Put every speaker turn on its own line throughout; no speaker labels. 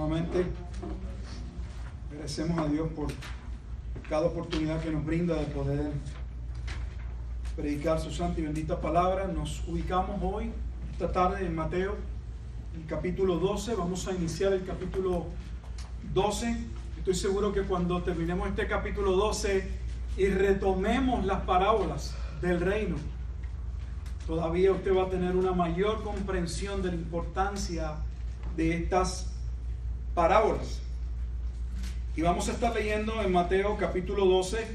nuevamente. Agradecemos a Dios por cada oportunidad que nos brinda de poder predicar su santa y bendita palabra. Nos ubicamos hoy, esta tarde, en Mateo, el capítulo 12. Vamos a iniciar el capítulo 12. Estoy seguro que cuando terminemos este capítulo 12 y retomemos las parábolas del reino, todavía usted va a tener una mayor comprensión de la importancia de estas parábolas. Y vamos a estar leyendo en Mateo capítulo 12,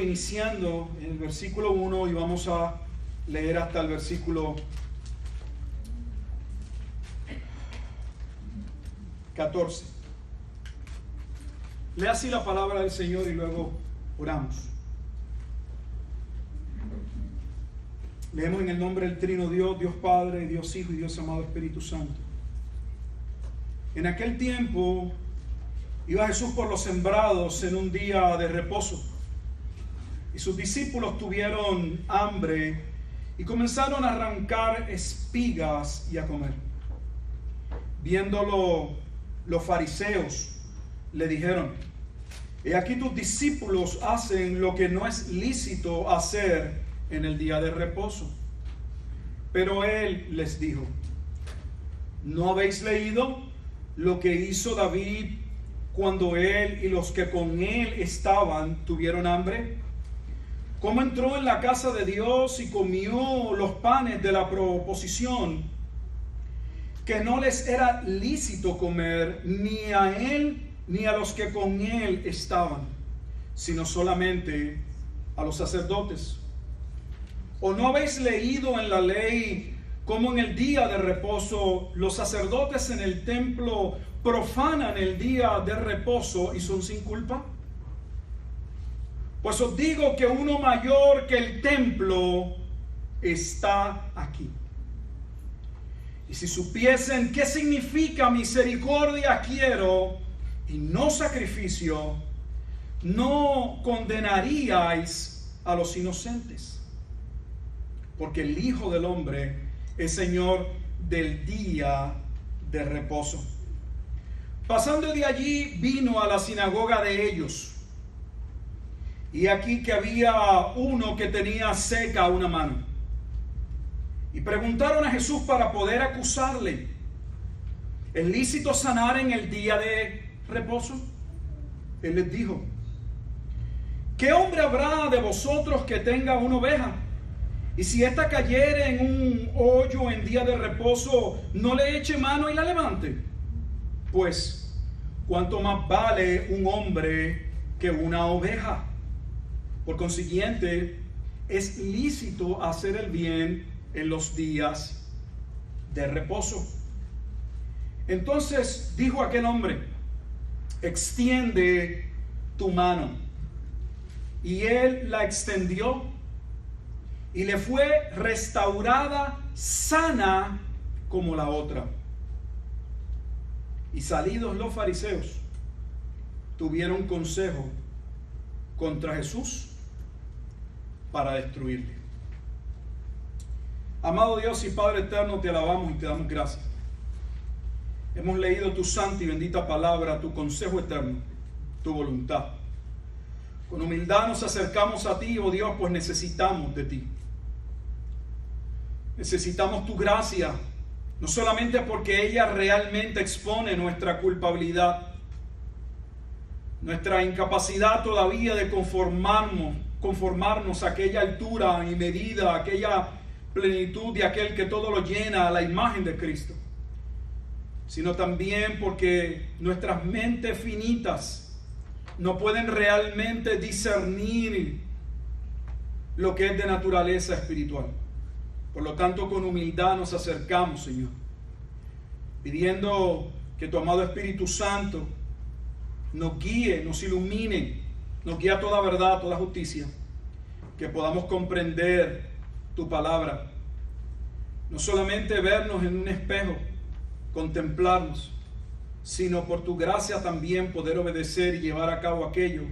iniciando en el versículo 1, y vamos a leer hasta el versículo 14. Lea así la palabra del Señor y luego oramos. Leemos en el nombre del Trino Dios, Dios Padre, Dios Hijo y Dios amado Espíritu Santo. En aquel tiempo iba Jesús por los sembrados en un día de reposo, y sus discípulos tuvieron hambre y comenzaron a arrancar espigas y a comer. Viéndolo, los fariseos le dijeron: he aquí tus discípulos hacen lo que no es lícito hacer en el día de reposo. Pero él les dijo: ¿no habéis leído lo que hizo David cuando él y los que con él estaban tuvieron hambre? ¿Cómo entró en la casa de Dios y comió los panes de la proposición, que no les era lícito comer ni a él ni a los que con él estaban, sino solamente a los sacerdotes? ¿O no habéis leído en la ley cómo en el día de reposo los sacerdotes en el templo profanan el día de reposo y son sin culpa? Pues os digo que uno mayor que el templo está aquí. Y si supiesen qué significa misericordia quiero y no sacrificio, no condenaríais a los inocentes, porque el Hijo del Hombre es Señor del día de reposo. Pasando de allí, vino a la sinagoga de ellos, y aquí que había uno que tenía seca una mano. Y preguntaron a Jesús para poder acusarle: ¿es lícito sanar en el día de reposo? Él les dijo: ¿qué hombre habrá de vosotros que tenga una oveja, y si ésta cayere en un hoyo en día de reposo, no le eche mano y la levante? Pues, ¿cuánto más vale un hombre que una oveja? Por consiguiente, es lícito hacer el bien en los días de reposo. Entonces dijo aquel hombre: extiende tu mano. Y él la extendió, y le fue restaurada sana como la otra. Y salidos los fariseos, tuvieron consejo contra Jesús para destruirle. Amado Dios y Padre eterno, te alabamos y te damos gracias. Hemos leído tu santa y bendita palabra, tu consejo eterno, tu voluntad. Con humildad nos acercamos a ti, oh Dios, pues necesitamos de ti. Necesitamos tu gracia, no solamente porque ella realmente expone nuestra culpabilidad, nuestra incapacidad todavía de conformarnos a aquella altura y medida, a aquella plenitud de aquel que todo lo llena, a la imagen de Cristo, sino también porque nuestras mentes finitas no pueden realmente discernir lo que es de naturaleza espiritual. Por lo tanto, con humildad nos acercamos, Señor, pidiendo que tu amado Espíritu Santo nos guíe, nos ilumine, nos guíe a toda verdad, a toda justicia, que podamos comprender tu palabra, no solamente vernos en un espejo, contemplarnos, sino por tu gracia también poder obedecer y llevar a cabo aquello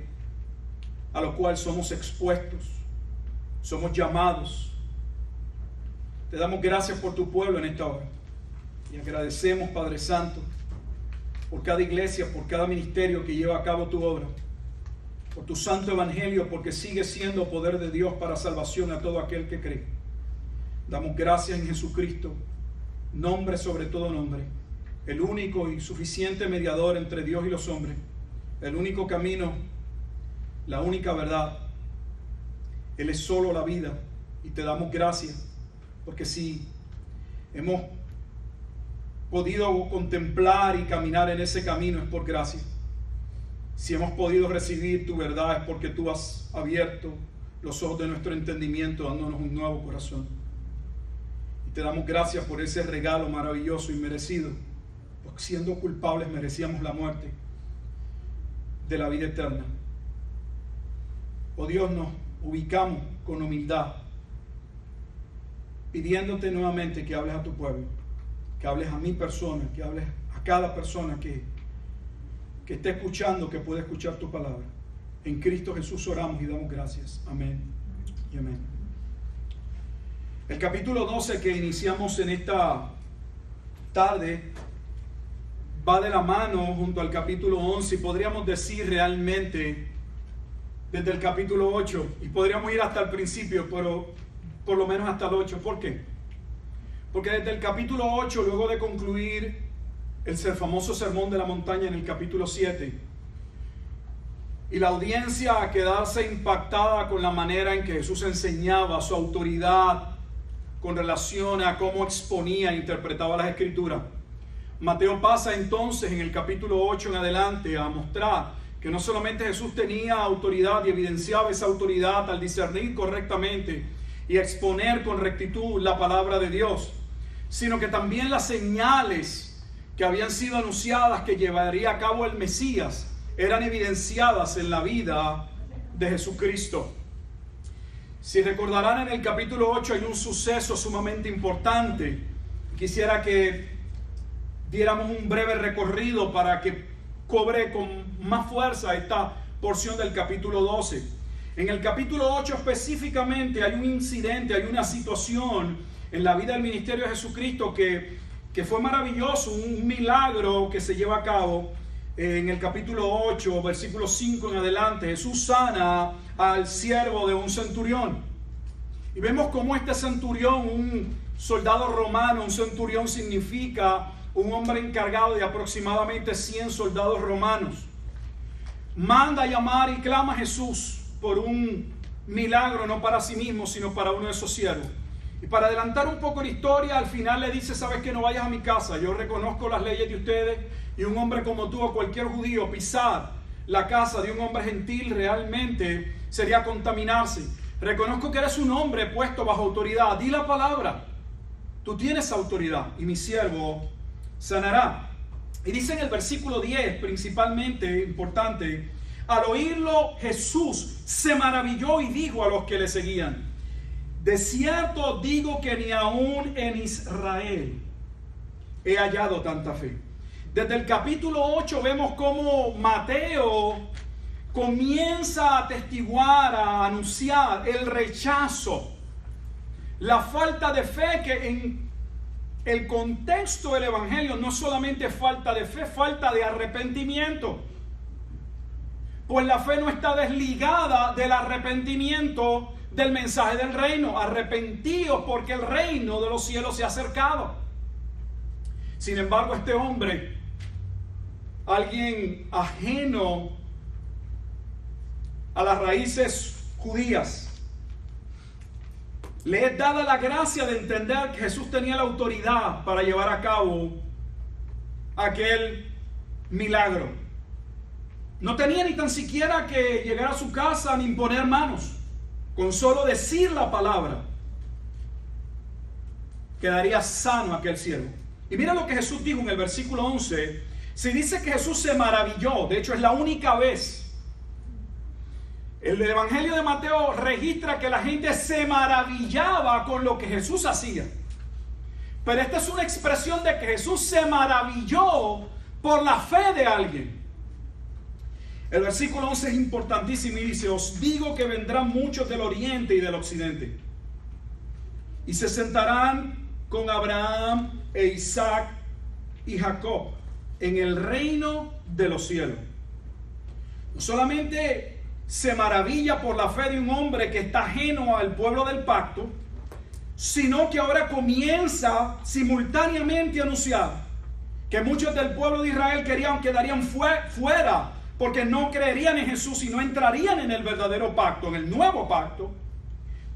a lo cual somos expuestos, somos llamados. Te damos gracias por tu pueblo en esta hora y agradecemos, Padre Santo, por cada iglesia, por cada ministerio que lleva a cabo tu obra, por tu santo evangelio, porque sigue siendo poder de Dios para salvación a todo aquel que cree. Damos gracias en Jesucristo, nombre sobre todo nombre, el único y suficiente mediador entre Dios y los hombres, el único camino, la única verdad. Él es solo la vida, y te damos gracias, porque si hemos podido contemplar y caminar en ese camino es por gracia. Si hemos podido recibir tu verdad es porque tú has abierto los ojos de nuestro entendimiento, dándonos un nuevo corazón. Y te damos gracias por ese regalo maravilloso y merecido, porque siendo culpables merecíamos la muerte de la vida eterna. Oh Dios, nos ubicamos con humildad, pidiéndote nuevamente que hables a tu pueblo, que hables a mi persona, que hables a cada persona que esté escuchando, que pueda escuchar tu palabra. En Cristo Jesús oramos y damos gracias. Amén y amén. El capítulo 12 que iniciamos en esta tarde va de la mano junto al capítulo 11 y podríamos decir realmente desde el capítulo 8, y podríamos ir hasta el principio, pero por lo menos hasta el 8. ¿Por qué? Porque desde el capítulo 8, luego de concluir el famoso sermón de la montaña en el capítulo 7, y la audiencia a quedarse impactada con la manera en que Jesús enseñaba su autoridad con relación a cómo exponía e interpretaba las Escrituras, Mateo pasa entonces en el capítulo 8 en adelante a mostrar que no solamente Jesús tenía autoridad y evidenciaba esa autoridad al discernir correctamente y exponer con rectitud la palabra de Dios, sino que también las señales que habían sido anunciadas que llevaría a cabo el Mesías eran evidenciadas en la vida de Jesucristo. Si recordarán, en el capítulo 8 hay un suceso sumamente importante. Quisiera que diéramos un breve recorrido para que cobre con más fuerza esta porción del capítulo 12. En el capítulo 8 específicamente hay un incidente, hay una situación en la vida del ministerio de Jesucristo que fue maravilloso, un milagro que se lleva a cabo. En el capítulo 8, versículo 5 en adelante, Jesús sana al siervo de un centurión. Y vemos cómo este centurión, un soldado romano, un centurión significa un hombre encargado de aproximadamente 100 soldados romanos, manda a llamar y clama a Jesús por un milagro, no para sí mismo, sino para uno de esos siervos. Y para adelantar un poco la historia, al final le dice: sabes que no vayas a mi casa, yo reconozco las leyes de ustedes, y un hombre como tú o cualquier judío pisar la casa de un hombre gentil realmente sería contaminarse. Reconozco que eres un hombre puesto bajo autoridad, di la palabra, tú tienes autoridad y mi siervo sanará. Y dice en el versículo 10, principalmente importante: al oírlo Jesús se maravilló y dijo a los que le seguían: de cierto digo que ni aún en Israel he hallado tanta fe. Desde el capítulo 8 vemos cómo Mateo comienza a atestiguar, a anunciar el rechazo, la falta de fe, que en el contexto del evangelio no solamente falta de fe, falta de arrepentimiento. Pues la fe no está desligada del arrepentimiento del mensaje del reino. Arrepentíos porque el reino de los cielos se ha acercado. Sin embargo, este hombre, alguien ajeno a las raíces judías, le es dada la gracia de entender que Jesús tenía la autoridad para llevar a cabo aquel milagro. No tenía ni tan siquiera que llegar a su casa ni imponer manos. Con solo decir la palabra, quedaría sano aquel siervo. Y mira lo que Jesús dijo en el versículo 11. Se dice que Jesús se maravilló. De hecho, es la única vez. El Evangelio de Mateo registra que la gente se maravillaba con lo que Jesús hacía. Pero esta es una expresión de que Jesús se maravilló por la fe de alguien. El versículo 11 es importantísimo y dice: os digo que vendrán muchos del oriente y del occidente y se sentarán con Abraham e Isaac y Jacob en el reino de los cielos. No solamente se maravilla por la fe de un hombre que está ajeno al pueblo del pacto, sino que ahora comienza simultáneamente a anunciar que muchos del pueblo de Israel quedarían fuera, porque no creerían en Jesús y no entrarían en el verdadero pacto, en el nuevo pacto.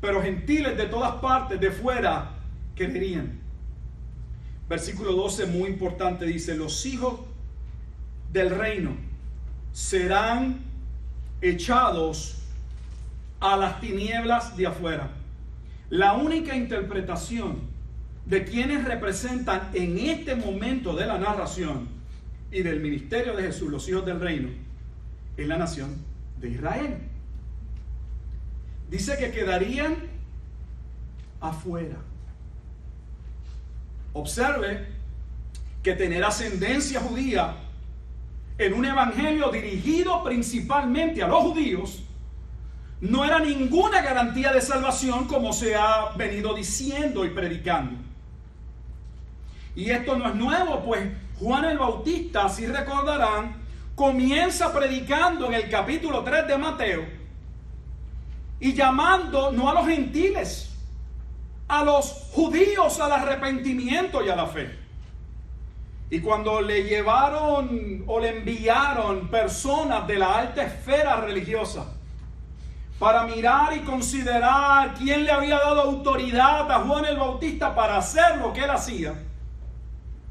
Pero gentiles de todas partes, de fuera, creerían. Versículo 12, muy importante, dice: los hijos del reino serán echados a las tinieblas de afuera. La única interpretación de quienes representan en este momento de la narración y del ministerio de Jesús, los hijos del reino, es la nación de Israel. Dice que quedarían afuera. Observe que tener ascendencia judía en un evangelio dirigido principalmente a los judíos no era ninguna garantía de salvación, como se ha venido diciendo y predicando. Y esto no es nuevo, pues Juan el Bautista, si recordarán, comienza predicando en el capítulo 3 de Mateo y llamando no a los gentiles, a los judíos al arrepentimiento y a la fe. Y cuando le llevaron o le enviaron personas de la alta esfera religiosa para mirar y considerar quién le había dado autoridad a Juan el Bautista para hacer lo que él hacía,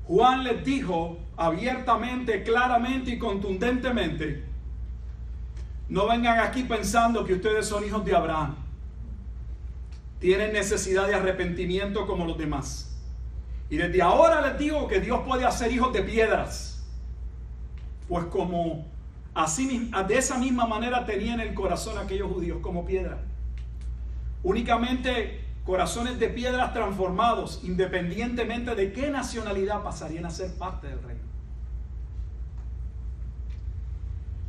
Juan les dijo abiertamente, claramente y contundentemente: no vengan aquí pensando que ustedes son hijos de Abraham. Tienen necesidad de arrepentimiento como los demás. Y desde ahora les digo que Dios puede hacer hijos de piedras. Pues como así, de esa misma manera tenían el corazón aquellos judíos, como piedra. Únicamente corazones de piedras transformados, independientemente de qué nacionalidad, pasarían a ser parte del reino.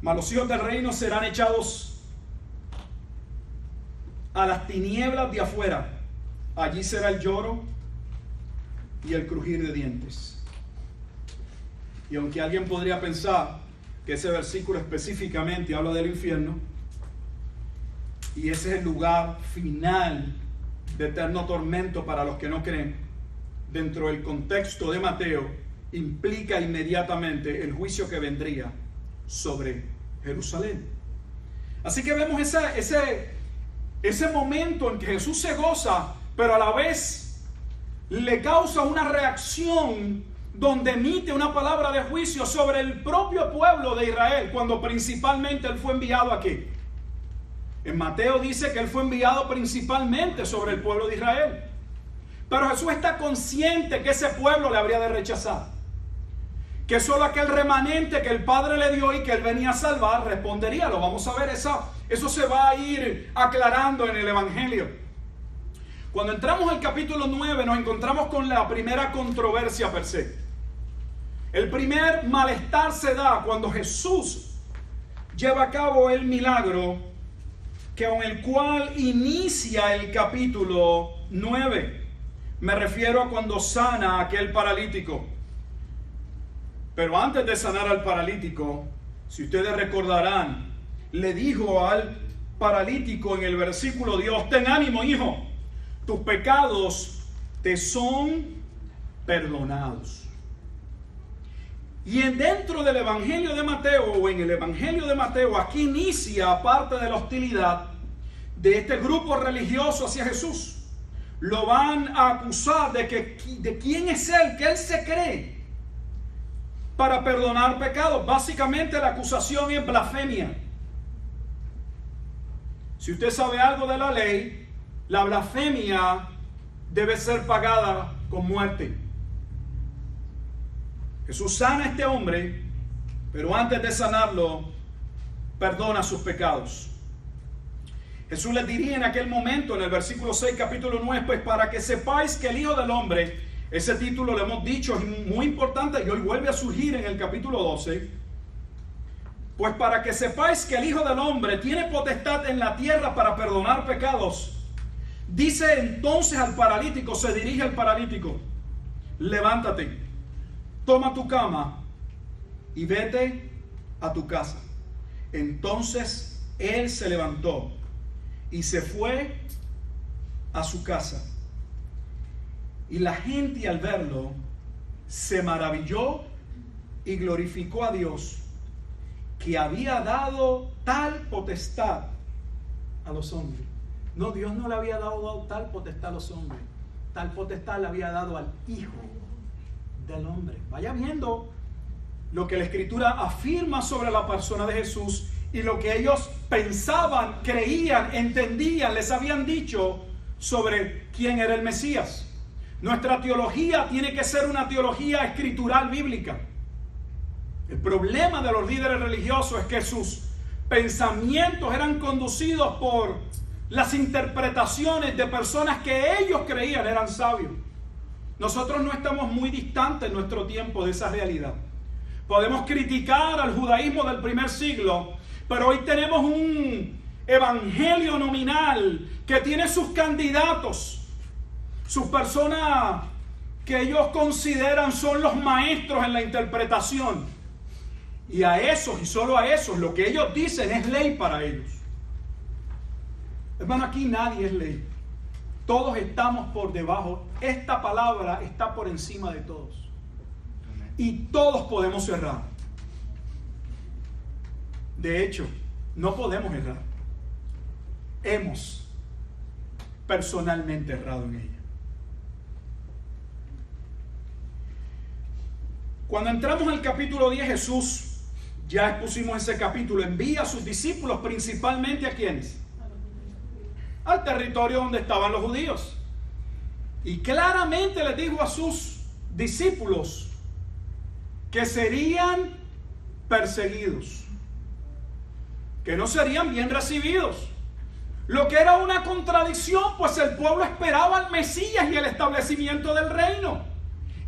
Mas los hijos del reino serán echados a las tinieblas de afuera. Allí será el lloro y el crujir de dientes. Y aunque alguien podría pensar que ese versículo específicamente habla del infierno, y ese es el lugar final de eterno tormento para los que no creen, dentro del contexto de Mateo implica inmediatamente el juicio que vendría sobre Jerusalén. Así que vemos ese momento en que Jesús se goza, pero a la vez le causa una reacción donde emite una palabra de juicio sobre el propio pueblo de Israel, cuando principalmente él fue enviado aquí. En Mateo dice que él fue enviado principalmente sobre el pueblo de Israel. Pero Jesús está consciente que ese pueblo le habría de rechazar. Que solo aquel remanente que el Padre le dio y que él venía a salvar respondería. Lo vamos a ver, eso se va a ir aclarando en el Evangelio. Cuando entramos al capítulo 9 nos encontramos con la primera controversia per se. El primer malestar se da cuando Jesús lleva a cabo el milagro con el cual inicia el capítulo 9. Me refiero a cuando sana a aquel paralítico. Pero antes de sanar al paralítico, si ustedes recordarán, le dijo al paralítico en el versículo 2: ten ánimo, hijo, tus pecados te son perdonados. Y dentro del Evangelio de Mateo, o en el Evangelio de Mateo, aquí inicia parte de la hostilidad de este grupo religioso hacia Jesús. Lo van a acusar de quién es él, que él se cree para perdonar pecados. Básicamente la acusación es blasfemia. Si usted sabe algo de la ley, la blasfemia debe ser pagada con muerte. Jesús sana a este hombre, pero antes de sanarlo, perdona sus pecados. Jesús les diría en aquel momento, en el versículo 6, capítulo 9, pues para que sepáis que el Hijo del Hombre, ese título lo hemos dicho, es muy importante y hoy vuelve a surgir en el capítulo 12, pues para que sepáis que el Hijo del Hombre tiene potestad en la tierra para perdonar pecados. Dice entonces al paralítico, se dirige al paralítico: levántate, toma tu cama y vete a tu casa. Entonces él se levantó y se fue a su casa. Y la gente al verlo se maravilló y glorificó a Dios, que había dado tal potestad a los hombres. No, Dios no le había dado tal potestad a los hombres. Tal potestad le había dado al Hijo del Hombre. Vaya viendo lo que la Escritura afirma sobre la persona de Jesús y lo que ellos pensaban, creían, entendían, les habían dicho sobre quién era el Mesías. Nuestra teología tiene que ser una teología escritural bíblica. El problema de los líderes religiosos es que sus pensamientos eran conducidos por las interpretaciones de personas que ellos creían eran sabios. Nosotros no estamos muy distantes en nuestro tiempo de esa realidad. Podemos criticar al judaísmo del primer siglo, pero hoy tenemos un evangelio nominal que tiene sus candidatos, sus personas que ellos consideran son los maestros en la interpretación. Y a esos, y solo a esos, lo que ellos dicen es ley para ellos. Hermano, aquí nadie es ley. Todos estamos por debajo. Esta palabra está por encima de todos. Y todos podemos errar. De hecho, no podemos errar. Hemos personalmente errado en ella. Cuando entramos al capítulo 10, Jesús, ya expusimos ese capítulo, envía a sus discípulos principalmente ¿a quiénes? Al territorio donde estaban los judíos. Y claramente les dijo a sus discípulos que serían perseguidos, que no serían bien recibidos. Lo que era una contradicción, pues el pueblo esperaba al Mesías y el establecimiento del reino.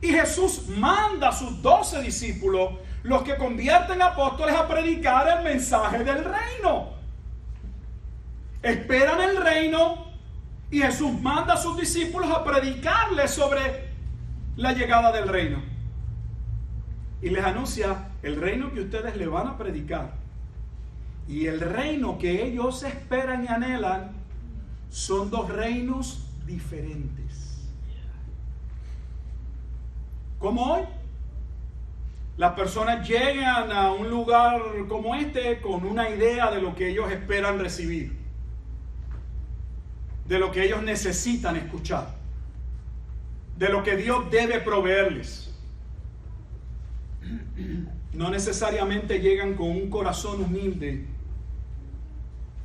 Y Jesús manda a sus 12 discípulos, los que convierten apóstoles, a predicar el mensaje del reino. Esperan el reino y Jesús manda a sus discípulos a predicarles sobre la llegada del reino. Y les anuncia el reino que ustedes le van a predicar y el reino que ellos esperan y anhelan son dos reinos diferentes. Como hoy, las personas llegan a un lugar como este con una idea de lo que ellos esperan recibir, de lo que ellos necesitan escuchar, de lo que Dios debe proveerles. No necesariamente llegan con un corazón humilde,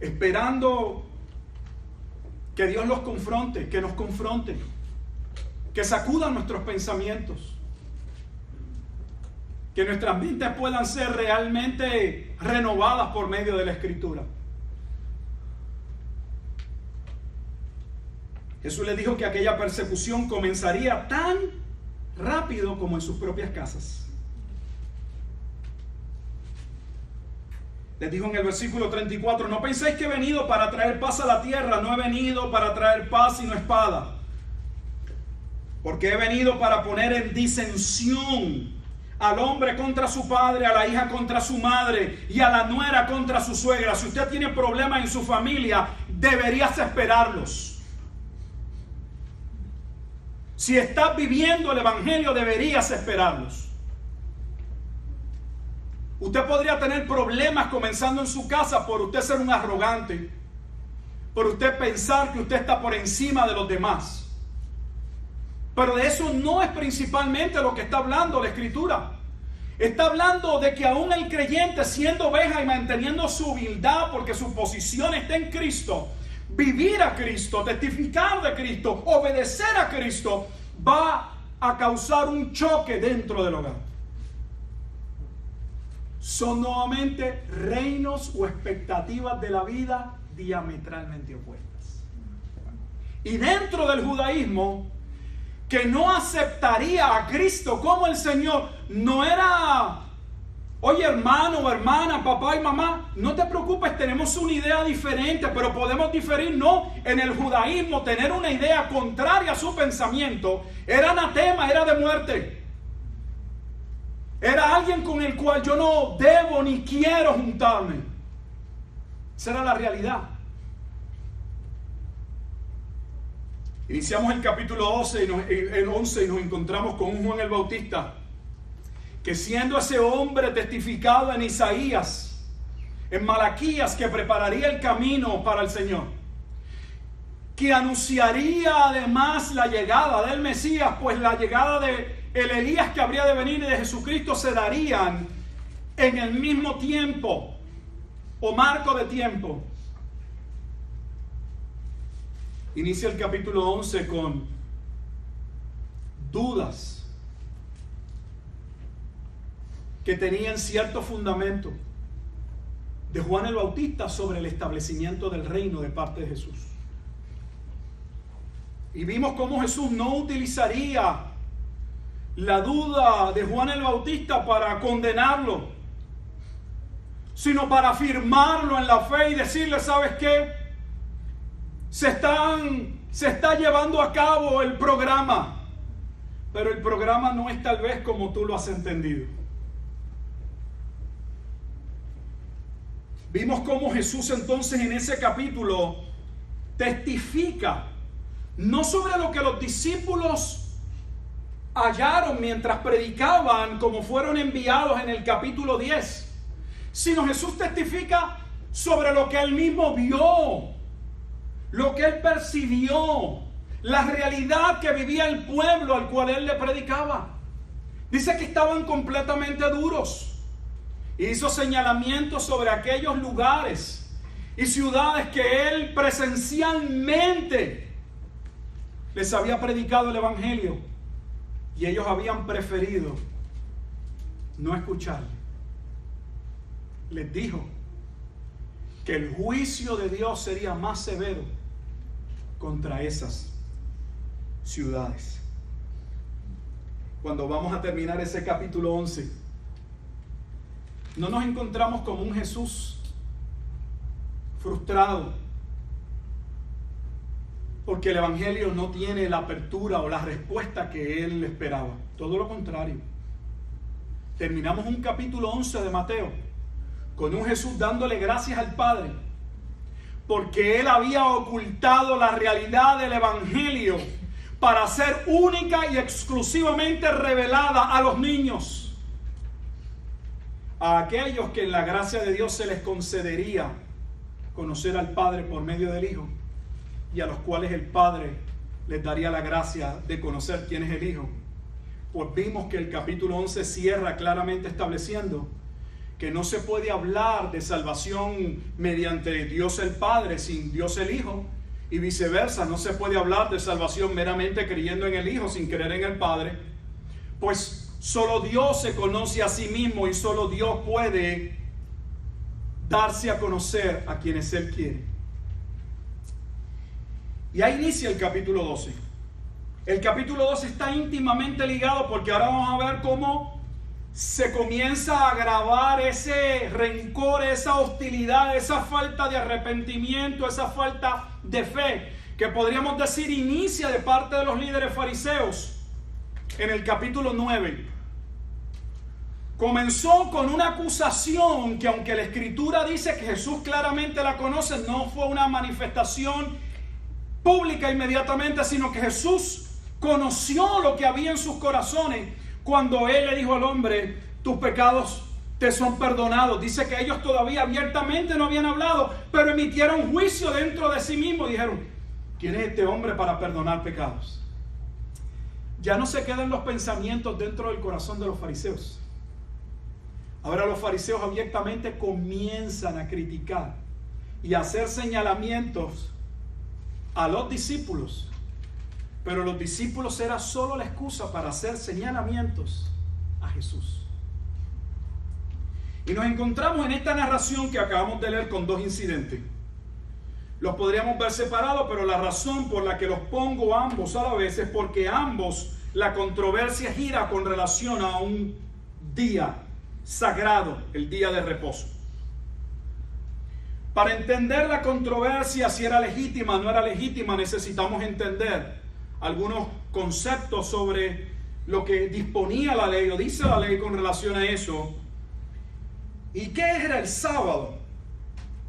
esperando que Dios los confronte, que nos confronte, que sacudan nuestros pensamientos, que nuestras mentes puedan ser realmente renovadas por medio de la Escritura. Jesús les dijo que aquella persecución comenzaría tan rápido como en sus propias casas. Les dijo en el versículo 34, no penséis que he venido para traer paz a la tierra, no he venido para traer paz sino espada. Porque he venido para poner en disensión al hombre contra su padre, a la hija contra su madre y a la nuera contra su suegra. Si usted tiene problemas en su familia, deberías esperarlos. Si estás viviendo el evangelio, deberías esperarlos. Usted podría tener problemas comenzando en su casa por usted ser un arrogante, por usted pensar que usted está por encima de los demás. Pero de eso no es principalmente lo que está hablando la Escritura. Está hablando de que aún el creyente, siendo oveja y manteniendo su humildad porque su posición está en Cristo, vivir a Cristo, testificar de Cristo, obedecer a Cristo, va a causar un choque dentro del hogar. Son nuevamente reinos o expectativas de la vida diametralmente opuestas. Y dentro del judaísmo, que no aceptaría a Cristo como el Señor, no era, oye hermano o hermana, papá y mamá, no te preocupes, tenemos una idea diferente, pero podemos diferir. No, en el judaísmo tener una idea contraria a su pensamiento era anatema, era de muerte. Era alguien con el cual yo no debo ni quiero juntarme. Esa era la realidad. Iniciamos el capítulo 11 y nos encontramos con un Juan el Bautista que, siendo ese hombre testificado en Isaías, en Malaquías, que prepararía el camino para el Señor, que anunciaría además la llegada del Mesías, pues la llegada de el Elías que habría de venir y de Jesucristo se darían en el mismo tiempo o marco de tiempo. Inicia el capítulo 11 con dudas que tenían cierto fundamento de Juan el Bautista sobre el establecimiento del reino de parte de Jesús. Y vimos cómo Jesús no utilizaría la duda de Juan el Bautista para condenarlo, sino para afirmarlo en la fe y decirle: ¿sabes qué? Se está llevando a cabo el programa, pero el programa no es tal vez como tú lo has entendido. Vimos cómo Jesús entonces en ese capítulo testifica no sobre lo que los discípulos hallaron mientras predicaban, como fueron enviados en el capítulo 10, sino Jesús testifica sobre lo que él mismo vio, lo que él percibió, la realidad que vivía el pueblo al cual él le predicaba. Dice que estaban completamente duros. Hizo señalamientos sobre aquellos lugares y ciudades que él presencialmente les había predicado el evangelio, y ellos habían preferido no escucharle. Les dijo que el juicio de Dios sería más severo contra esas ciudades. Cuando vamos a terminar ese capítulo 11, no nos encontramos con un Jesús frustrado porque el evangelio no tiene la apertura o la respuesta que él esperaba. Todo lo contrario. Terminamos un capítulo 11 de Mateo con un Jesús dándole gracias al Padre porque él había ocultado la realidad del evangelio para ser única y exclusivamente revelada a los niños, a aquellos que en la gracia de Dios se les concedería conocer al Padre por medio del Hijo, y a los cuales el Padre les daría la gracia de conocer quién es el Hijo. Pues vimos que el capítulo 11 cierra claramente estableciendo que no se puede hablar de salvación mediante Dios el Padre sin Dios el Hijo, y viceversa, no se puede hablar de salvación meramente creyendo en el Hijo sin creer en el Padre, pues solo Dios se conoce a sí mismo y solo Dios puede darse a conocer a quienes Él quiere. Y ahí inicia el capítulo 12. El capítulo 12 está íntimamente ligado porque ahora vamos a ver cómo se comienza a agravar ese rencor, esa hostilidad, esa falta de arrepentimiento, esa falta de fe, que podríamos decir inicia de parte de los líderes fariseos en el capítulo 9. Comenzó con una acusación que, aunque la Escritura dice que Jesús claramente la conoce, no fue una manifestación pública inmediatamente, sino que Jesús conoció lo que había en sus corazones cuando Él le dijo al hombre: tus pecados te son perdonados. Dice que ellos todavía abiertamente no habían hablado, pero emitieron juicio dentro de sí mismos y dijeron: ¿quién es este hombre para perdonar pecados? Ya no se quedan los pensamientos dentro del corazón de los fariseos. Ahora los fariseos abiertamente comienzan a criticar y a hacer señalamientos a los discípulos, pero los discípulos era solo la excusa para hacer señalamientos a Jesús. Y nos encontramos en esta narración que acabamos de leer con dos incidentes. Los podríamos ver separados, pero la razón por la que los pongo ambos a la vez es porque ambos, la controversia gira con relación a un día sagrado, el día de reposo. Para entender la controversia, si era legítima o no era legítima, necesitamos entender algunos conceptos sobre lo que disponía la ley o dice la ley con relación a eso. ¿Y qué era el sábado?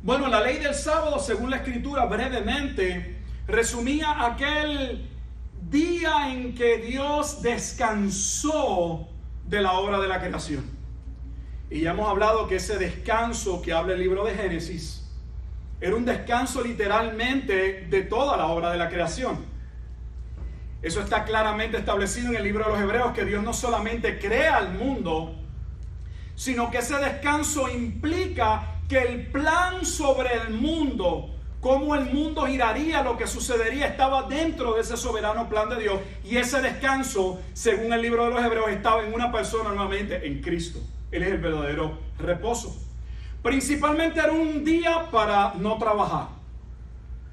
Bueno, la ley del sábado, según la Escritura, brevemente resumía aquel día en que Dios descansó de la obra de la creación. Y ya hemos hablado que ese descanso que habla el libro de Génesis era un descanso literalmente de toda la obra de la creación. Eso está claramente establecido en el libro de los Hebreos, que Dios no solamente crea el mundo, sino que ese descanso implica que el plan sobre el mundo, cómo el mundo giraría, lo que sucedería, estaba dentro de ese soberano plan de Dios. Y ese descanso, según el libro de los Hebreos, estaba en una persona nuevamente, en Cristo. Él es el verdadero reposo. Principalmente era un día para no trabajar,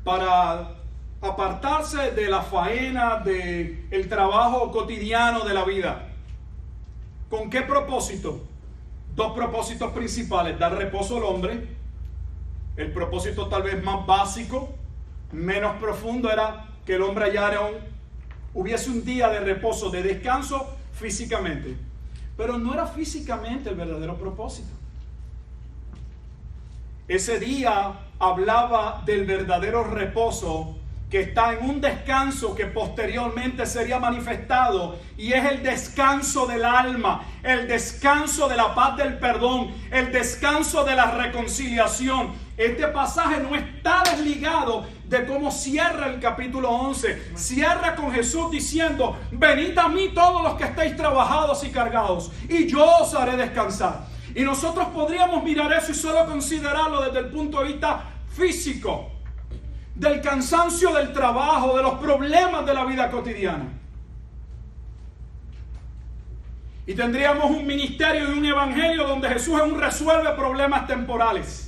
para apartarse de la faena, del trabajo cotidiano de la vida. ¿Con qué propósito? Dos propósitos principales: dar reposo al hombre. El propósito tal vez más básico, menos profundo, era que el hombre hubiese un día de reposo, de descanso físicamente. Pero no era físicamente el verdadero propósito. Ese día hablaba del verdadero reposo que está en un descanso que posteriormente sería manifestado, y es el descanso del alma, el descanso de la paz del perdón, el descanso de la reconciliación. Este pasaje no está desligado de cómo cierra el capítulo 11. Cierra con Jesús diciendo: venid a mí todos los que estéis trabajados y cargados, y yo os haré descansar. Y nosotros podríamos mirar eso y solo considerarlo desde el punto de vista físico, del cansancio del trabajo, de los problemas de la vida cotidiana. Y tendríamos un ministerio y un evangelio donde Jesús aún resuelve problemas temporales.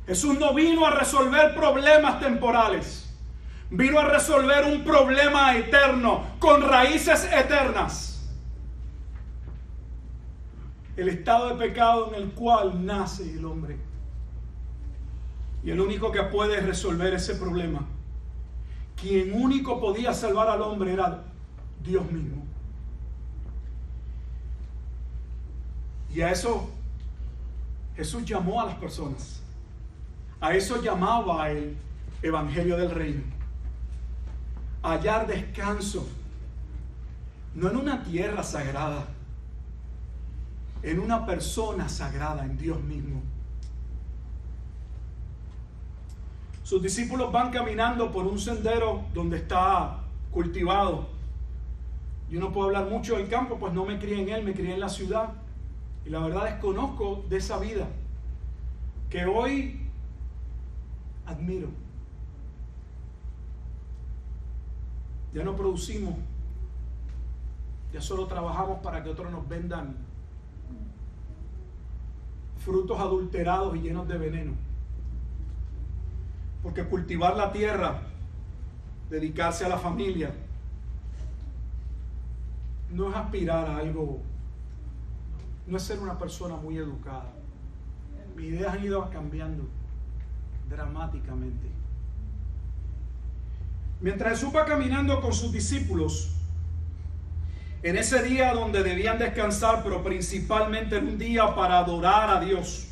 Jesús no vino a resolver problemas temporales. Vino a resolver un problema eterno, con raíces eternas. El estado de pecado en el cual nace el hombre. Y el único que puede resolver ese problema, quien único podía salvar al hombre, era Dios mismo. Y a eso Jesús llamó a las personas. A eso llamaba el evangelio del reino. Hallar descanso, no en una tierra sagrada, en una persona sagrada, en Dios mismo. Sus discípulos van caminando por un sendero donde está cultivado. Yo no puedo hablar mucho del campo, pues no me crié en él, me crié en la ciudad. Y la verdad desconozco de esa vida que hoy admiro. Ya no producimos, ya solo trabajamos para que otros nos vendan frutos adulterados y llenos de veneno. Porque cultivar la tierra, dedicarse a la familia, no es aspirar a algo, no es ser una persona muy educada. Mis ideas han ido cambiando dramáticamente. Mientras Jesús va caminando con sus discípulos, en ese día donde debían descansar, pero principalmente en un día para adorar a Dios.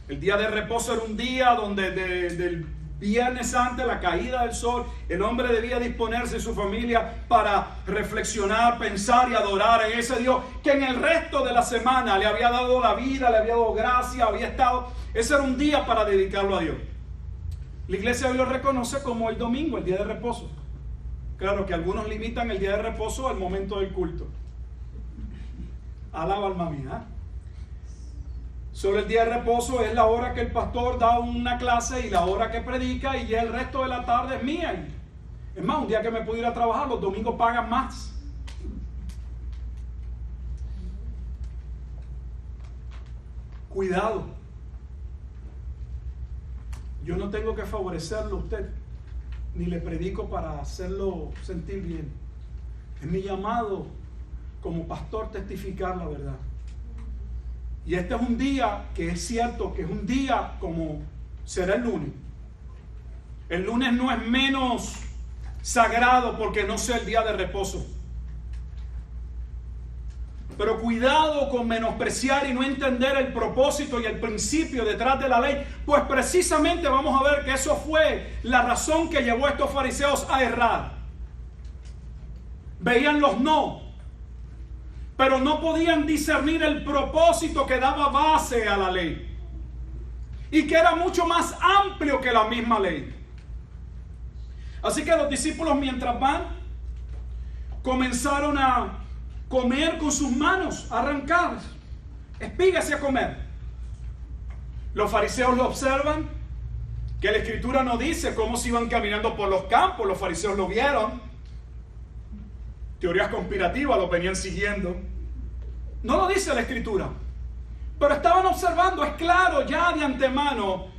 El día de reposo era un día donde del viernes antes, la caída del sol, el hombre debía disponerse y su familia para reflexionar, pensar y adorar en ese Dios que en el resto de la semana le había dado la vida, le había dado gracia, había estado. Ese era un día para dedicarlo a Dios. La iglesia hoy lo reconoce como el domingo, el día de reposo. Claro que algunos limitan el día de reposo al momento del culto. Alaba alma mía. Sobre el día de reposo es la hora que el pastor da una clase y la hora que predica, y ya el resto de la tarde es mía. Es más, un día que me pudiera trabajar, los domingos pagan más. Cuidado. Yo no tengo que favorecerlo a usted, ni le predico para hacerlo sentir bien. Es mi llamado como pastor testificar la verdad. Y este es un día que es cierto que es un día como será el lunes. El lunes no es menos sagrado porque no sea el día de reposo. Pero cuidado con menospreciar y no entender el propósito y el principio detrás de la ley, pues precisamente vamos a ver que eso fue la razón que llevó a estos fariseos a errar. Veían los no, pero no podían discernir el propósito que daba base a la ley y que era mucho más amplio que la misma ley. Así que los discípulos, mientras van, comenzaron a comer con sus manos, arrancadas, espigas y a comer. Los fariseos lo observan, que la escritura no dice cómo se iban caminando por los campos, los fariseos lo vieron. Teorías conspirativas lo venían siguiendo. No lo dice la escritura, pero estaban observando, es claro ya de antemano,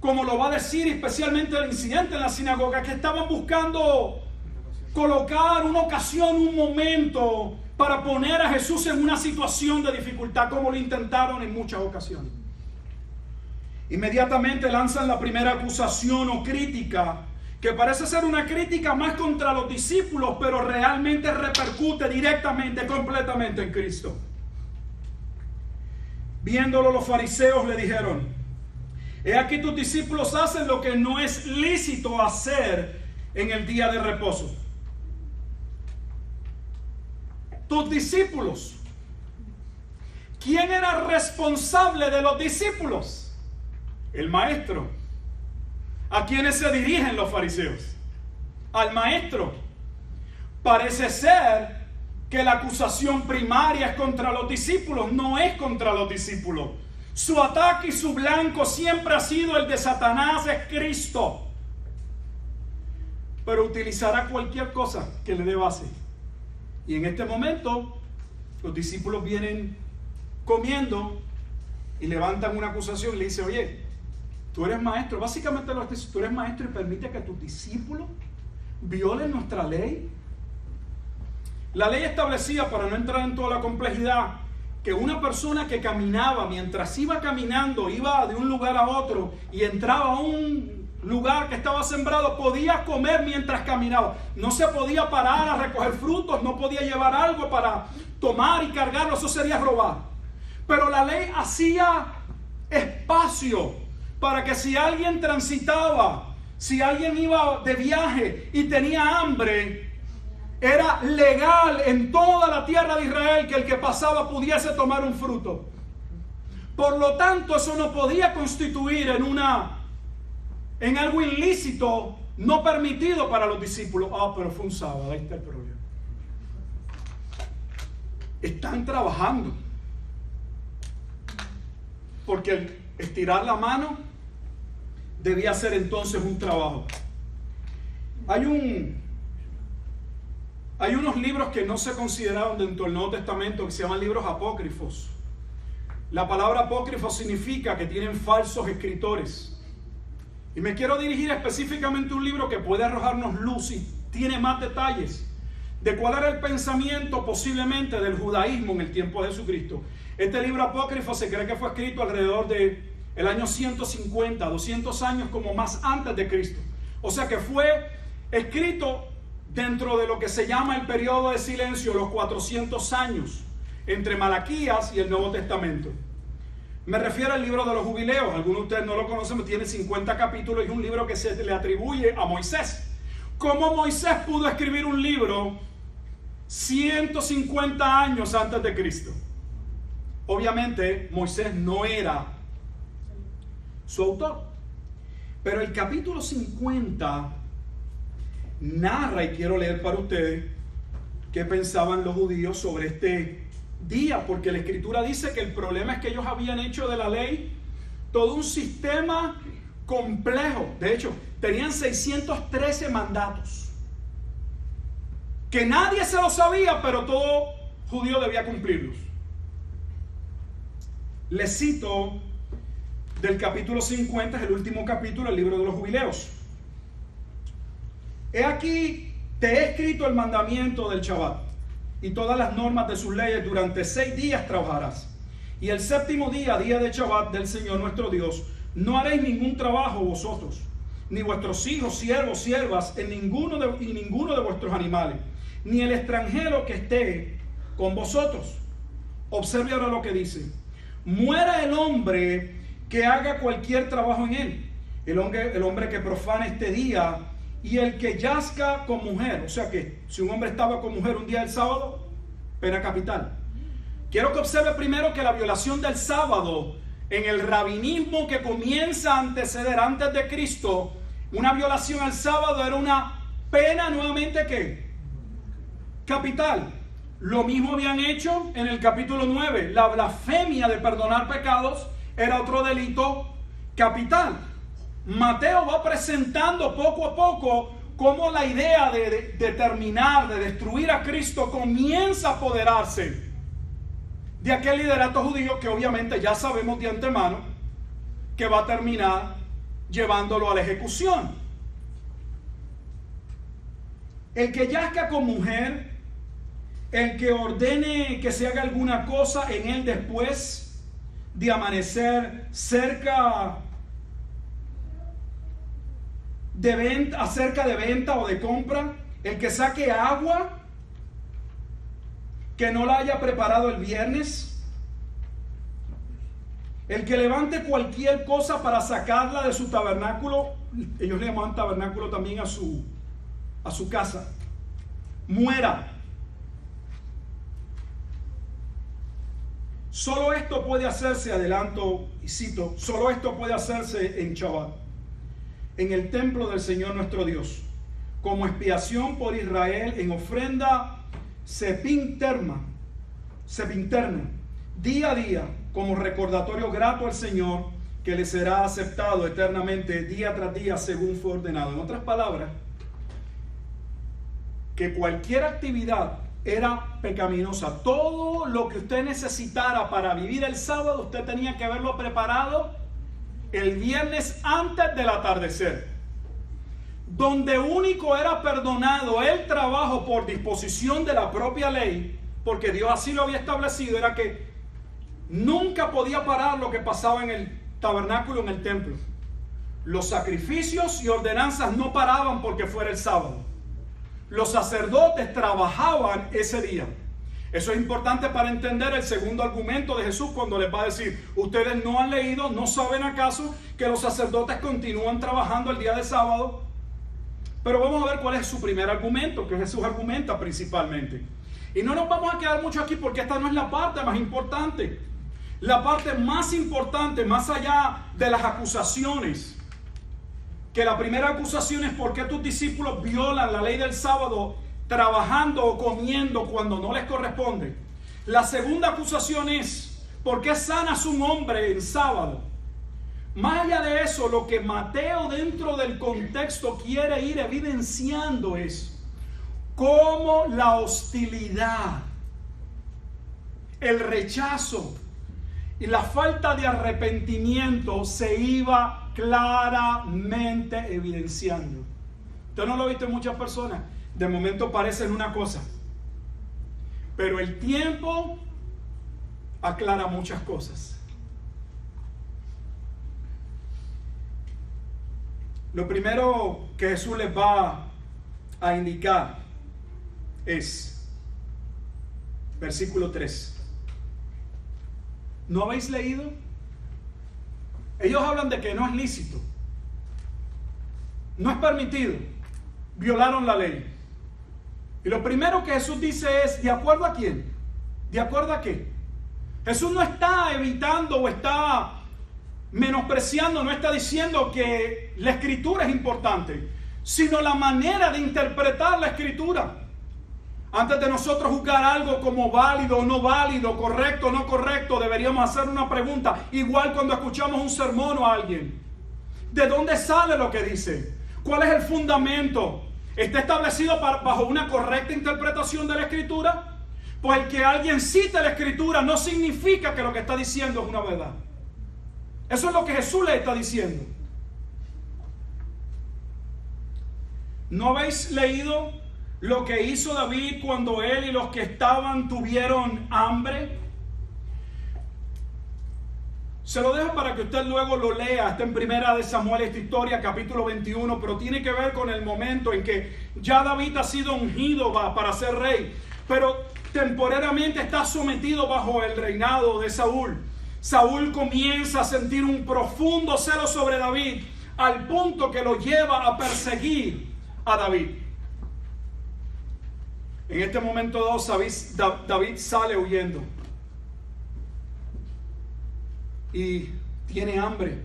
como lo va a decir especialmente el incidente en la sinagoga, que estaban buscando colocar una ocasión, un momento para poner a Jesús en una situación de dificultad, como lo intentaron en muchas ocasiones. Inmediatamente lanzan la primera acusación o crítica, que parece ser una crítica más contra los discípulos, pero realmente repercute directamente, completamente en Cristo. Viéndolo, los fariseos le dijeron: he aquí tus discípulos hacen lo que no es lícito hacer en el día de reposo. Tus discípulos. ¿Quién era responsable de los discípulos? El maestro. ¿A quiénes se dirigen los fariseos? Al maestro. Parece ser que la acusación primaria es contra los discípulos, no es contra los discípulos. Su ataque y su blanco siempre ha sido el de Satanás, es Cristo. Pero utilizará cualquier cosa que le dé base. Y en este momento, los discípulos vienen comiendo y levantan una acusación y le dicen: oye, tú eres maestro. Básicamente lo que dice: tú eres maestro y permite que tus discípulos violen nuestra ley. La ley establecía, para no entrar en toda la complejidad, que una persona que caminaba, mientras iba caminando, iba de un lugar a otro y entraba a un lugar que estaba sembrado, podía comer mientras caminaba. No se podía parar a recoger frutos, no podía llevar algo para tomar y cargarlo, eso sería robar. Pero la ley hacía espacio para que si alguien transitaba, si alguien iba de viaje y tenía hambre, era legal en toda la tierra de Israel que el que pasaba pudiese tomar un fruto. Por lo tanto, eso no podía constituir en algo ilícito, no permitido para los discípulos. Pero fue un sábado, ahí está el problema. Están trabajando. Porque el estirar la mano debía ser entonces un trabajo. Hay unos libros que no se consideraron dentro del Nuevo Testamento que se llaman libros apócrifos. La palabra apócrifo significa que tienen falsos escritores. Y me quiero dirigir específicamente a un libro que puede arrojarnos luz y tiene más detalles de cuál era el pensamiento posiblemente del judaísmo en el tiempo de Jesucristo. Este libro apócrifo se cree que fue escrito alrededor de el año 150, 200 años como más antes de Cristo. O sea que fue escrito dentro de lo que se llama el periodo de silencio, los 400 años entre Malaquías y el Nuevo Testamento. Me refiero al libro de los jubileos. Algunos de ustedes no lo conocen, tiene 50 capítulos y es un libro que se le atribuye a Moisés. ¿Cómo Moisés pudo escribir un libro 150 años antes de Cristo? Obviamente Moisés no era su autor, pero el capítulo 50 narra, y quiero leer para ustedes qué pensaban los judíos sobre este día, porque la escritura dice que el problema es que ellos habían hecho de la ley todo un sistema complejo. De hecho, tenían 613 mandatos que nadie se lo sabía, pero todo judío debía cumplirlos. Les cito del capítulo 50, es el último capítulo del libro de los jubileos. He aquí, te he escrito el mandamiento del Shabbat y todas las normas de sus leyes. Durante 6 días trabajarás, y el séptimo día, día de Shabbat del Señor nuestro Dios, no haréis ningún trabajo vosotros, ni vuestros hijos, siervos, siervas, y ninguno de vuestros animales, ni el extranjero que esté con vosotros. Observe ahora lo que dice. Muera el hombre que haga cualquier trabajo en él. El hombre que profane este día y el que yazga con mujer. O sea que si un hombre estaba con mujer un día del sábado, pena capital. Quiero que observe primero que la violación del sábado en el rabinismo que comienza a anteceder antes de Cristo, una violación al sábado era una pena nuevamente ¿qué? Capital. Lo mismo habían hecho en el capítulo 9. La blasfemia de perdonar pecados era otro delito capital. Mateo va presentando poco a poco cómo la idea de terminar, de destruir a Cristo comienza a apoderarse de aquel liderato judío que obviamente ya sabemos de antemano que va a terminar llevándolo a la ejecución. El que yazga con mujer, el que ordene que se haga alguna cosa en él después de amanecer cerca de venta o de compra, el que saque agua que no la haya preparado el viernes, el que levante cualquier cosa para sacarla de su tabernáculo, ellos le llaman tabernáculo también a su casa, muera. Solo esto puede hacerse, adelanto y cito, solo esto puede hacerse en Shabbat, en el templo del Señor nuestro Dios, como expiación por Israel, en ofrenda sepinterna, día a día, como recordatorio grato al Señor, que le será aceptado eternamente, día tras día, según fue ordenado. En otras palabras, que cualquier actividad era pecaminosa. Todo lo que usted necesitara para vivir el sábado, usted tenía que haberlo preparado el viernes antes del atardecer. Donde único era perdonado el trabajo por disposición de la propia ley, porque Dios así lo había establecido, era que nunca podía parar lo que pasaba en el tabernáculo, en el templo. Los sacrificios y ordenanzas no paraban porque fuera el sábado. Los sacerdotes trabajaban ese día. Eso es importante para entender el segundo argumento de Jesús cuando les va a decir: ustedes no han leído, no saben acaso que los sacerdotes continúan trabajando el día de sábado. Pero vamos a ver cuál es su primer argumento, que Jesús argumenta principalmente. Y no nos vamos a quedar mucho aquí porque esta no es la parte más importante. La parte más importante, más allá de las acusaciones, que la primera acusación es por qué tus discípulos violan la ley del sábado trabajando o comiendo cuando no les corresponde. La segunda acusación es por qué sanas un hombre en sábado. Más allá de eso, lo que Mateo dentro del contexto quiere ir evidenciando es cómo la hostilidad, el rechazo y la falta de arrepentimiento se iba claramente evidenciando. Usted no lo ha visto en muchas personas. De momento parecen una cosa, pero el tiempo aclara muchas cosas. Lo primero que Jesús les va a indicar es versículo 3. ¿No habéis leído? Ellos hablan de que no es lícito, no es permitido, violaron la ley. Y lo primero que Jesús dice es: ¿de acuerdo a quién? ¿De acuerdo a qué? Jesús no está evitando o está menospreciando, no está diciendo que la escritura es importante, sino la manera de interpretar la escritura. Antes de nosotros juzgar algo como válido o no válido, correcto o no correcto, deberíamos hacer una pregunta. Igual cuando escuchamos un sermón o a alguien: ¿de dónde sale lo que dice? ¿Cuál es el fundamento? ¿Está establecido bajo una correcta interpretación de la escritura? Pues el que alguien cite la escritura no significa que lo que está diciendo es una verdad. Eso es lo que Jesús le está diciendo. ¿No habéis leído lo que hizo David cuando él y los que estaban tuvieron hambre? Se lo dejo para que usted luego lo lea. Está en Primera de Samuel esta historia, capítulo 21, pero tiene que ver con el momento en que ya David ha sido ungido para ser rey. Pero temporariamente está sometido bajo el reinado de Saúl. Saúl comienza a sentir un profundo celo sobre David, al punto que lo lleva a perseguir a David. En este momento David sale huyendo y tiene hambre,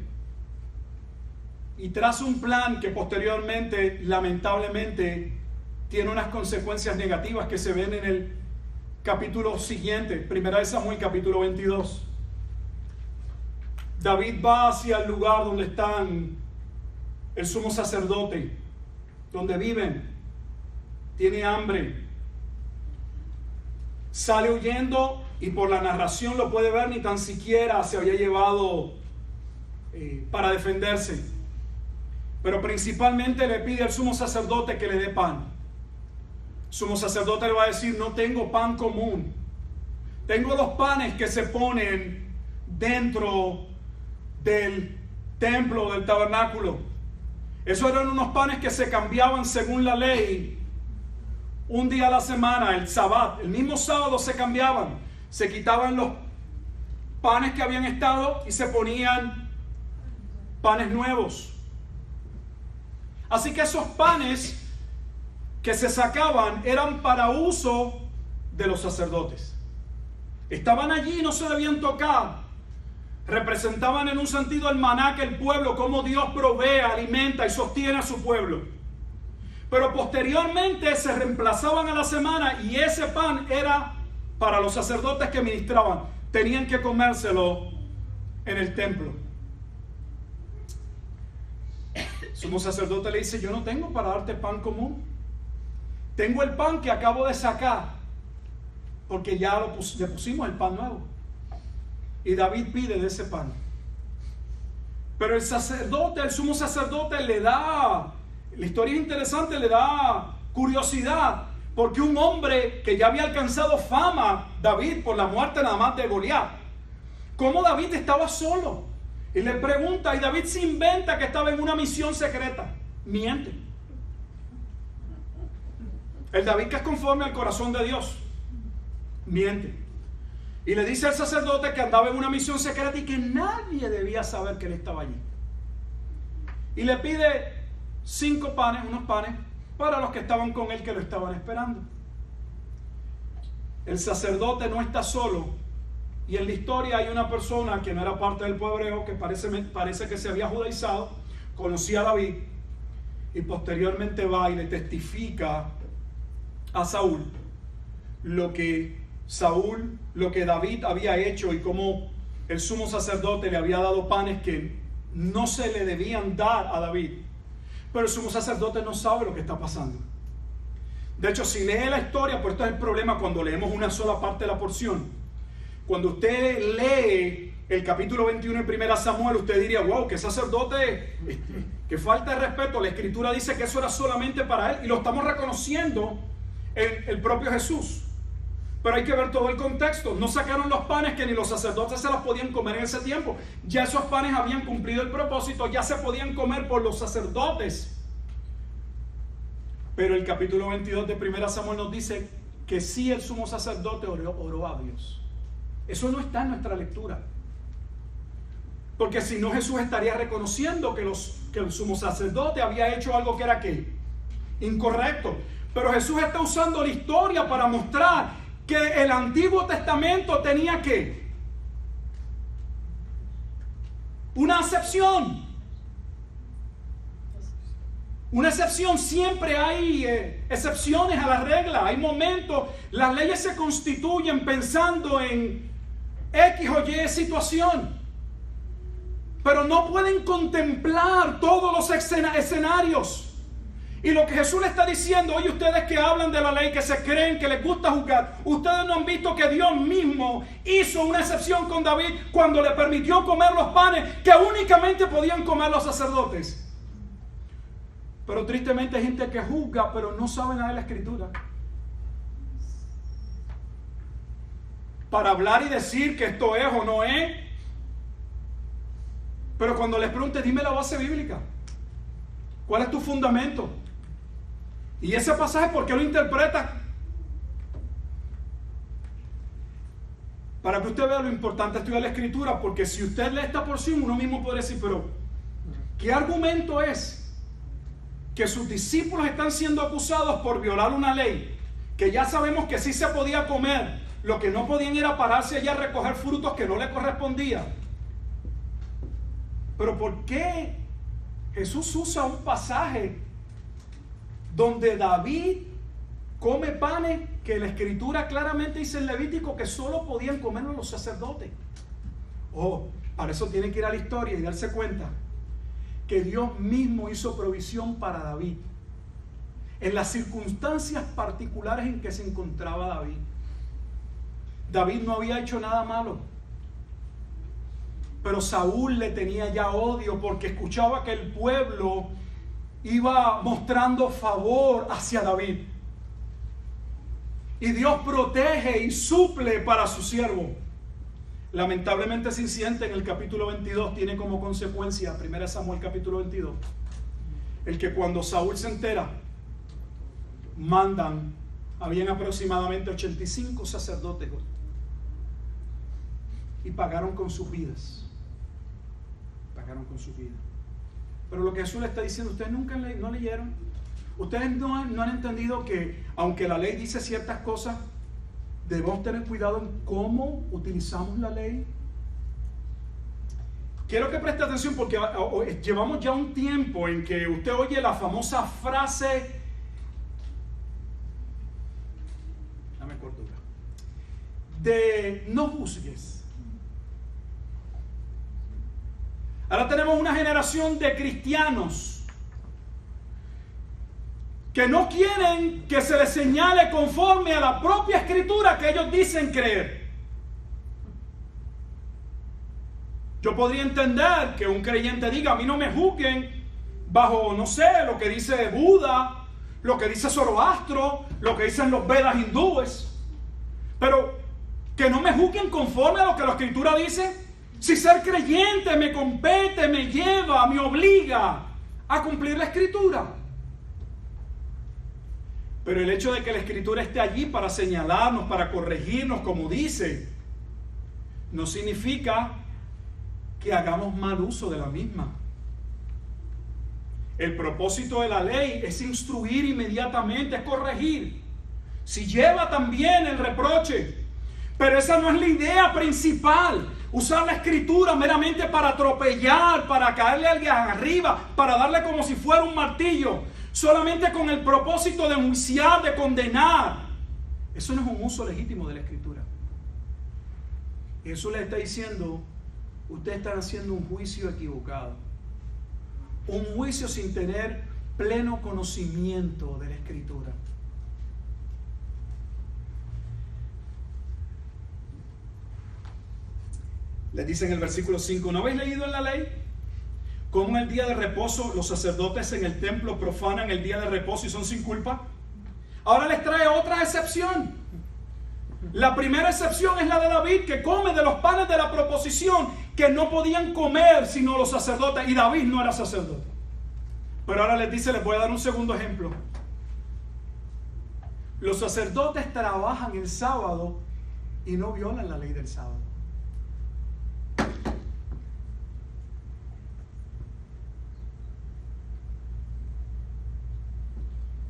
y traza un plan que posteriormente, lamentablemente, tiene unas consecuencias negativas que se ven en el capítulo siguiente, 1 Samuel capítulo 22. David va hacia el lugar donde están el sumo sacerdote, donde viven, tiene hambre, sale huyendo, y por la narración lo puede ver, ni tan siquiera se había llevado para defenderse. Pero principalmente le pide al sumo sacerdote que le dé pan. El sumo sacerdote le va a decir: no tengo pan común, tengo los panes que se ponen dentro del templo, del tabernáculo. Esos eran unos panes que se cambiaban según la ley, un día a la semana, el sabbat, el mismo sábado se cambiaban, se quitaban los panes que habían estado y se ponían panes nuevos. Así que esos panes que se sacaban eran para uso de los sacerdotes. Estaban allí y no se debían tocar. Representaban en un sentido el maná que el pueblo, cómo Dios provee, alimenta y sostiene a su pueblo. Pero posteriormente se reemplazaban a la semana, y ese pan era para los sacerdotes que ministraban. Tenían que comérselo en el templo. El sumo sacerdote le dice: yo no tengo para darte pan común, tengo el pan que acabo de sacar, porque ya le pusimos el pan nuevo. Y David pide de ese pan. Pero el sacerdote, el sumo sacerdote, le da, la historia es interesante, le da curiosidad, porque un hombre que ya había alcanzado fama, David, por la muerte nada más de Goliat, cómo David estaba solo. Y le pregunta, y David se inventa que estaba en una misión secreta. Miente. El David que es conforme al corazón de Dios, miente. Y le dice al sacerdote que andaba en una misión secreta y que nadie debía saber que él estaba allí. Y le pide 5 panes, unos panes, para los que estaban con él, que lo estaban esperando. El sacerdote no está solo. Y en la historia hay una persona que no era parte del pueblo hebreo, que parece que se había judaizado, conocía a David, y posteriormente va y le testifica a Saúl lo que David había hecho, y cómo el sumo sacerdote le había dado panes que no se le debían dar a David. Pero el sumo sacerdote no sabe lo que está pasando. De hecho, si lee la historia, pues esto es el problema cuando leemos una sola parte de la porción. Cuando usted lee el capítulo 21 de 1 Samuel, usted diría: wow, qué sacerdote, que falta de respeto. La escritura dice que eso era solamente para él, y lo estamos reconociendo en el propio Jesús. Pero hay que ver todo el contexto. No sacaron los panes que ni los sacerdotes se los podían comer en ese tiempo. Ya esos panes habían cumplido el propósito, ya se podían comer por los sacerdotes. Pero el capítulo 22 de 1 Samuel nos dice que sí, el sumo sacerdote oró a Dios. Eso no está en nuestra lectura. Porque si no, Jesús estaría reconociendo que el sumo sacerdote había hecho algo que era ¿qué? Incorrecto. Pero Jesús está usando la historia para mostrar que el Antiguo Testamento tenía ¿qué? Una excepción. Una excepción. Siempre hay excepciones a la regla. Hay momentos, las leyes se constituyen pensando en X o Y situación, pero no pueden contemplar todos los escenarios. Y lo que Jesús le está diciendo: oye, ustedes que hablan de la ley, que se creen, que les gusta juzgar, ustedes no han visto que Dios mismo hizo una excepción con David cuando le permitió comer los panes que únicamente podían comer los sacerdotes. Pero tristemente hay gente que juzga, pero no sabe nada de la escritura, para hablar y decir que esto es o no es. Pero cuando les pregunte, dime la base bíblica, ¿cuál es tu fundamento? Y ese pasaje, ¿por qué lo interpretas? Para que usted vea lo importante de estudiar la Escritura, porque si usted lee esta porción, uno mismo podría decir, pero ¿qué argumento es que sus discípulos están siendo acusados por violar una ley? Que ya sabemos que sí se podía comer, lo que no podían era pararse allá a recoger frutos que no le correspondían. Pero ¿por qué Jesús usa un pasaje donde David come panes que la Escritura claramente dice en Levítico que solo podían comerlos los sacerdotes? Para eso tiene que ir a la historia y darse cuenta que Dios mismo hizo provisión para David en las circunstancias particulares en que se encontraba David. David no había hecho nada malo, pero Saúl le tenía ya odio porque escuchaba que el pueblo iba mostrando favor hacia David. Y Dios protege y suple para su siervo. Lamentablemente ese incidente en el capítulo 22 tiene como consecuencia, 1 Samuel capítulo 22, el que cuando Saúl se entera, habían aproximadamente 85 sacerdotes y pagaron con sus vidas. Pero lo que Jesús le está diciendo, ustedes nunca no leyeron, ustedes no han entendido que aunque la ley dice ciertas cosas, debemos tener cuidado en cómo utilizamos la ley. Quiero que preste atención porque llevamos ya un tiempo en que usted oye la famosa frase, dame cordura, de no juzgues. Ahora tenemos una generación de cristianos que no quieren que se les señale conforme a la propia Escritura que ellos dicen creer. Yo podría entender que un creyente diga, a mí no me juzguen bajo, no sé, lo que dice Buda, lo que dice Zoroastro, lo que dicen los Vedas hindúes, pero que no me juzguen conforme a lo que la Escritura dice. Si ser creyente me compete, me lleva, me obliga a cumplir la Escritura. Pero el hecho de que la Escritura esté allí para señalarnos, para corregirnos, como dice, no significa que hagamos mal uso de la misma. El propósito de la ley es instruir inmediatamente, es corregir. Si lleva también el reproche, pero esa no es la idea principal. Usar la Escritura meramente para atropellar, para caerle a alguien arriba, para darle como si fuera un martillo, solamente con el propósito de enjuiciar, de condenar. Eso no es un uso legítimo de la Escritura. Jesús le está diciendo, ustedes están haciendo un juicio equivocado. Un juicio sin tener pleno conocimiento de la Escritura. Les dice en el versículo 5, ¿no habéis leído en la ley cómo en el día de reposo los sacerdotes en el templo profanan el día de reposo y son sin culpa? Ahora les trae otra excepción. La primera excepción es la de David, que come de los panes de la proposición, que no podían comer sino los sacerdotes, y David no era sacerdote. Pero ahora les dice, les voy a dar un segundo ejemplo. Los sacerdotes trabajan el sábado y no violan la ley del sábado.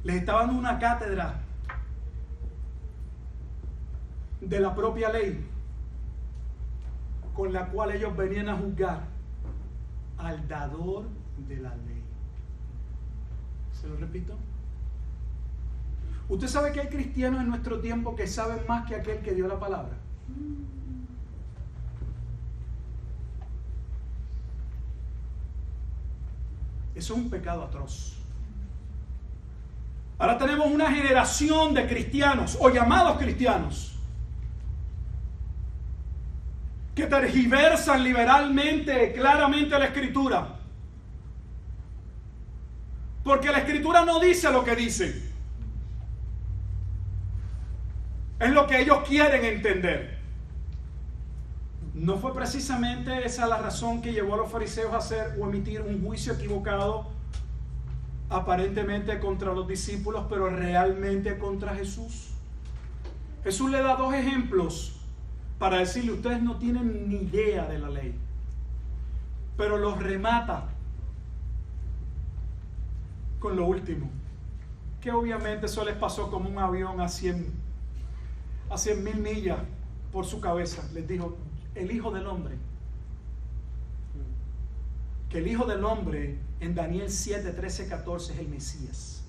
Les estaba dando una cátedra de la propia ley con la cual ellos venían a juzgar al dador de la ley. ¿Se lo repito? ¿Usted sabe que hay cristianos en nuestro tiempo que saben más que aquel que dio la palabra? Eso es un pecado atroz. Ahora tenemos una generación de cristianos o llamados cristianos que tergiversan liberalmente, claramente la Escritura. Porque la Escritura no dice lo que dice. Es lo que ellos quieren entender. ¿No fue precisamente esa la razón que llevó a los fariseos a hacer o emitir un juicio equivocado, aparentemente contra los discípulos, pero realmente contra Jesús? Jesús le da dos ejemplos para decirle, ustedes no tienen ni idea de la ley. Pero los remata con lo último, que obviamente eso les pasó como un avión a 100.000 millas por su cabeza. Les dijo, el Hijo del Hombre. Que el Hijo del Hombre en Daniel 7, 13, 14 es el Mesías.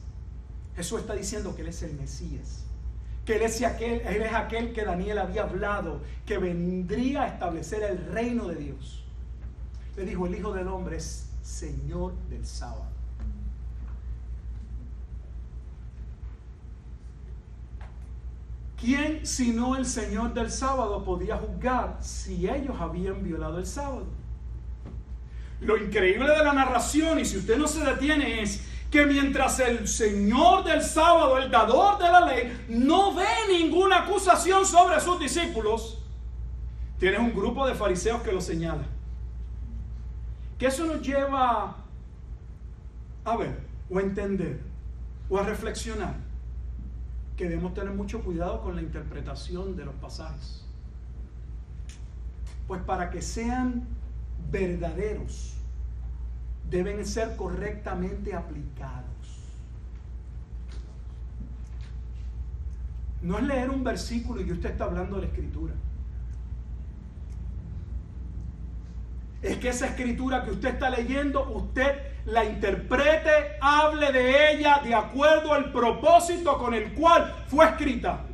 Jesús está diciendo que Él es el Mesías. Que Él es aquel que Daniel había hablado, que vendría a establecer el reino de Dios. Le dijo, el Hijo del Hombre es Señor del sábado. ¿Quién sino el Señor del sábado podía juzgar si ellos habían violado el sábado? Lo increíble de la narración, y si usted no se detiene, es que mientras el Señor del sábado, el dador de la ley, no ve ninguna acusación sobre sus discípulos, tienes un grupo de fariseos que lo señala. Que eso nos lleva a ver, o a entender, o a reflexionar, que debemos tener mucho cuidado con la interpretación de los pasajes. Pues para que sean verdaderos, deben ser correctamente aplicados. No es leer un versículo y usted está hablando de la Escritura. Es que esa Escritura que usted está leyendo, usted la interprete, hable de ella de acuerdo al propósito con el cual fue escrita.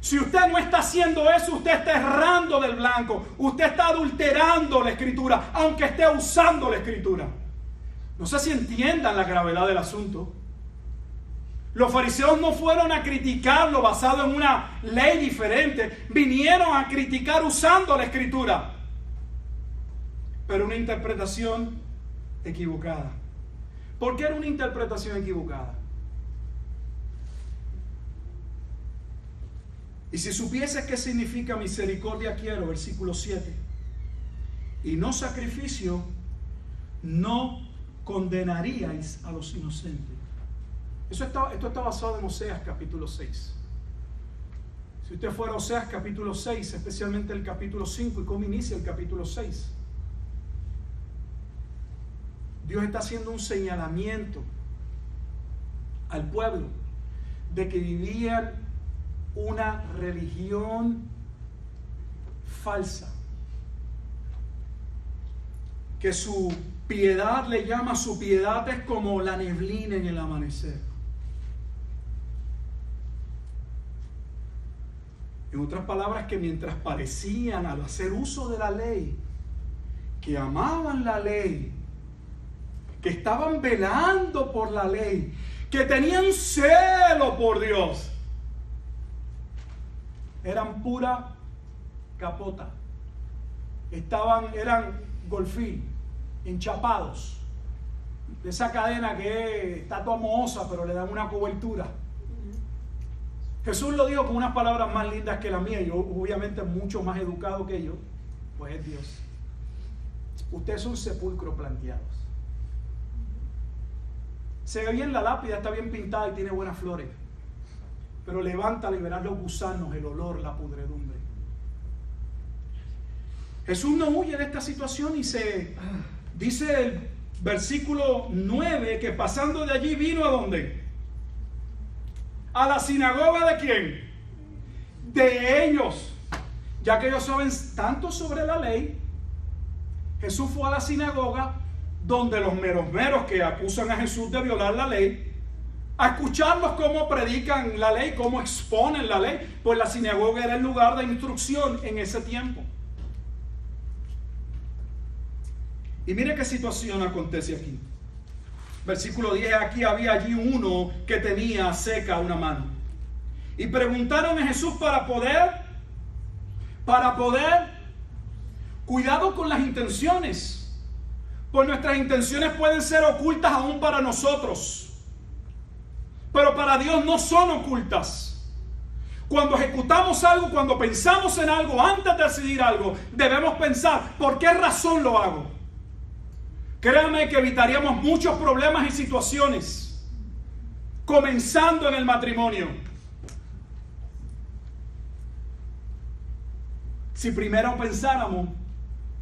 Si usted no está haciendo eso, usted está errando del blanco. Usted está adulterando la Escritura, aunque esté usando la Escritura. No sé si entiendan la gravedad del asunto. Los fariseos no fueron a criticarlo basado en una ley diferente. Vinieron a criticar usando la Escritura, pero una interpretación equivocada. ¿Por qué era una interpretación equivocada? Y si supieses qué significa misericordia quiero, versículo 7, y no sacrificio, no condenaríais a los inocentes. Esto está basado en Oseas capítulo 6. Si usted fuera a Oseas capítulo 6, especialmente el capítulo 5, y cómo inicia el capítulo 6, Dios está haciendo un señalamiento al pueblo de que vivían una religión falsa, que su piedad, le llama, su piedad es como la neblina en el amanecer. En otras palabras, que mientras parecían, al hacer uso de la ley, que amaban la ley, que estaban velando por la ley, que tenían celo por Dios, eran pura capota. Eran golfín, enchapados, de esa cadena que está toda mohosa, pero le dan una cobertura. Jesús lo dijo con unas palabras más lindas que la mía. Yo, obviamente, mucho más educado que yo, pues es Dios. Ustedes son sepulcros planteados. Se ve bien la lápida, está bien pintada y tiene buenas flores, pero levántala y verás los gusanos, el olor, la pudredumbre. Jesús no huye de esta situación y dice el versículo 9 que pasando de allí vino ¿a dónde? ¿A la sinagoga de quién? De ellos. Ya que ellos saben tanto sobre la ley, Jesús fue a la sinagoga donde los meros que acusan a Jesús de violar la ley, a escucharlos cómo predican la ley, cómo exponen la ley, pues la sinagoga era el lugar de instrucción en ese tiempo. Y mire qué situación acontece aquí. Versículo 10, aquí había allí uno que tenía seca una mano. Y preguntaron a Jesús para poder, cuidado con las intenciones. Pues nuestras intenciones pueden ser ocultas aún para nosotros, pero para Dios no son ocultas. Cuando ejecutamos algo, cuando pensamos en algo, antes de decidir algo, debemos pensar, ¿por qué razón lo hago? Créanme que evitaríamos muchos problemas y situaciones, comenzando en el matrimonio. si primero pensáramos,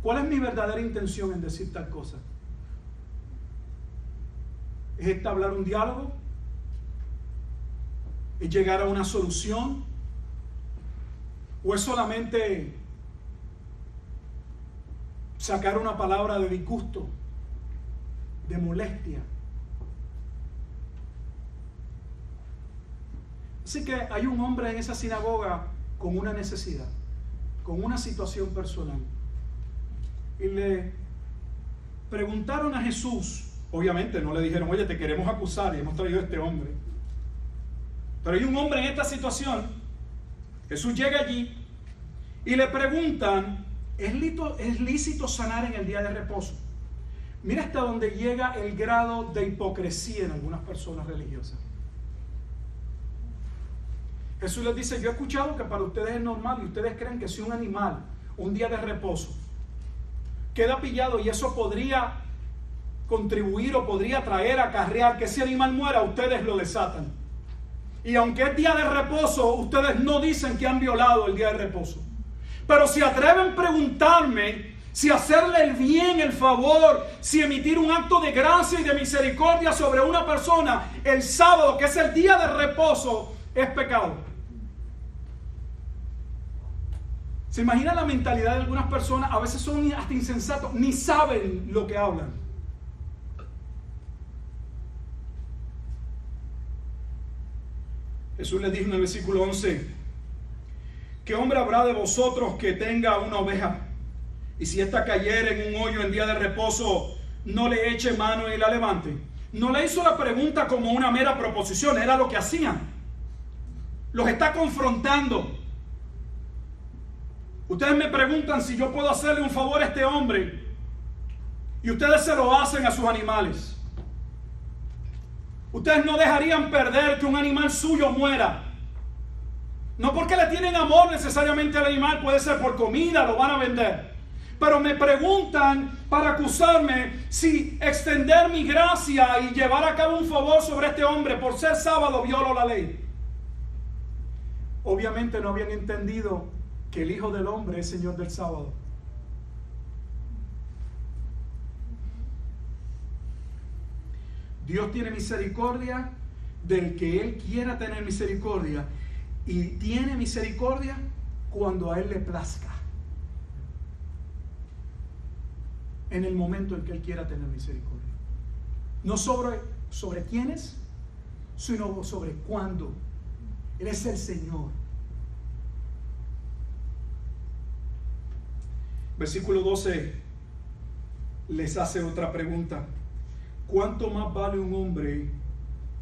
¿cuál es mi verdadera intención en decir tal cosa? ¿Es entablar un diálogo? ¿Es llegar a una solución? ¿O es solamente sacar una palabra de disgusto, de molestia? Así que hay un hombre en esa sinagoga con una necesidad, con una situación personal. Y le preguntaron a Jesús, obviamente no le dijeron, oye, te queremos acusar y hemos traído a este hombre. Pero hay un hombre en esta situación. Jesús llega allí y le preguntan, ¿es lícito sanar en el día de reposo? Mira hasta donde llega el grado de hipocresía en algunas personas religiosas. Jesús les dice, yo he escuchado que para ustedes es normal y ustedes creen que si un animal, un día de reposo, queda pillado y eso podría contribuir o podría traer, acarrear que ese animal muera, ustedes lo desatan. Y aunque es día de reposo, ustedes no dicen que han violado el día de reposo. Pero si atreven a preguntarme si hacerle el bien, el favor, si emitir un acto de gracia y de misericordia sobre una persona el sábado, que es el día de reposo, es pecado. ¿Se imagina la mentalidad de algunas personas? A veces son hasta insensatos, ni saben lo que hablan. Jesús les dijo en el versículo 11, ¿qué hombre habrá de vosotros que tenga una oveja? Y si ésta cayera en un hoyo en día de reposo, no le eche mano y la levante. No le hizo la pregunta como una mera proposición, era lo que hacían. Los está confrontando. Ustedes me preguntan si yo puedo hacerle un favor a este hombre y ustedes se lo hacen a sus animales. Ustedes no dejarían perder que un animal suyo muera. No porque le tienen amor necesariamente al animal, puede ser por comida, lo van a vender. Pero me preguntan para acusarme si extender mi gracia y llevar a cabo un favor sobre este hombre por ser sábado violo la ley. Obviamente no habían entendido que el Hijo del Hombre es Señor del sábado. Dios tiene misericordia del que Él quiera tener misericordia, y tiene misericordia cuando a Él le plazca, en el momento en que Él quiera tener misericordia. No sobre quiénes, sino sobre cuándo. Él es el Señor. Versículo 12 les hace otra pregunta. ¿Cuánto más vale un hombre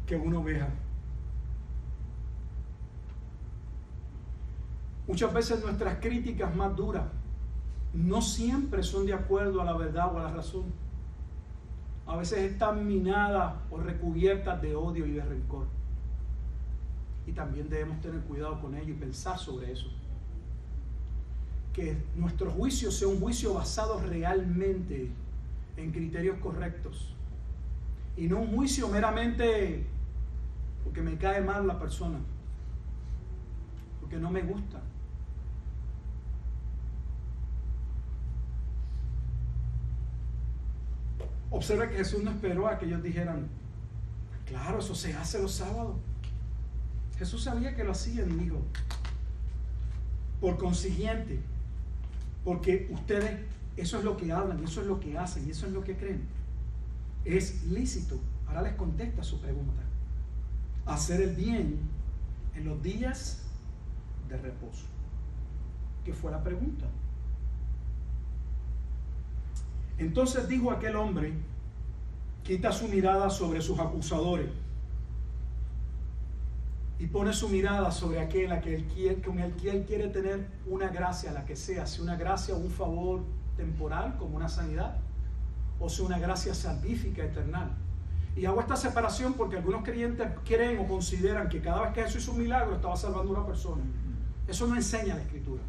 que una oveja? Muchas veces nuestras críticas más duras no siempre son de acuerdo a la verdad o a la razón. A veces están minadas o recubiertas de odio y de rencor. Y también debemos tener cuidado con ello y pensar sobre eso. Que nuestro juicio sea un juicio basado realmente en criterios correctos. Y no un juicio meramente porque me cae mal la persona, porque no me gusta. Observe que Jesús no esperó a que ellos dijeran, claro, eso se hace los sábados. Jesús sabía que lo hacían y dijo, por consiguiente, porque ustedes, eso es lo que hablan, eso es lo que hacen, eso es lo que creen, es lícito. Ahora les contesta su pregunta: hacer el bien en los días de reposo. ¿Qué fue la pregunta? Entonces dijo aquel hombre: quita su mirada sobre sus acusadores y pone su mirada sobre aquel con el que él quiere tener una gracia, la que sea, si una gracia o un favor temporal como una sanidad, o sea una gracia salvífica eterna. Y hago esta separación porque algunos creyentes creen o consideran que cada vez que Jesús hizo un milagro estaba salvando a una persona. Eso no enseña la Escritura.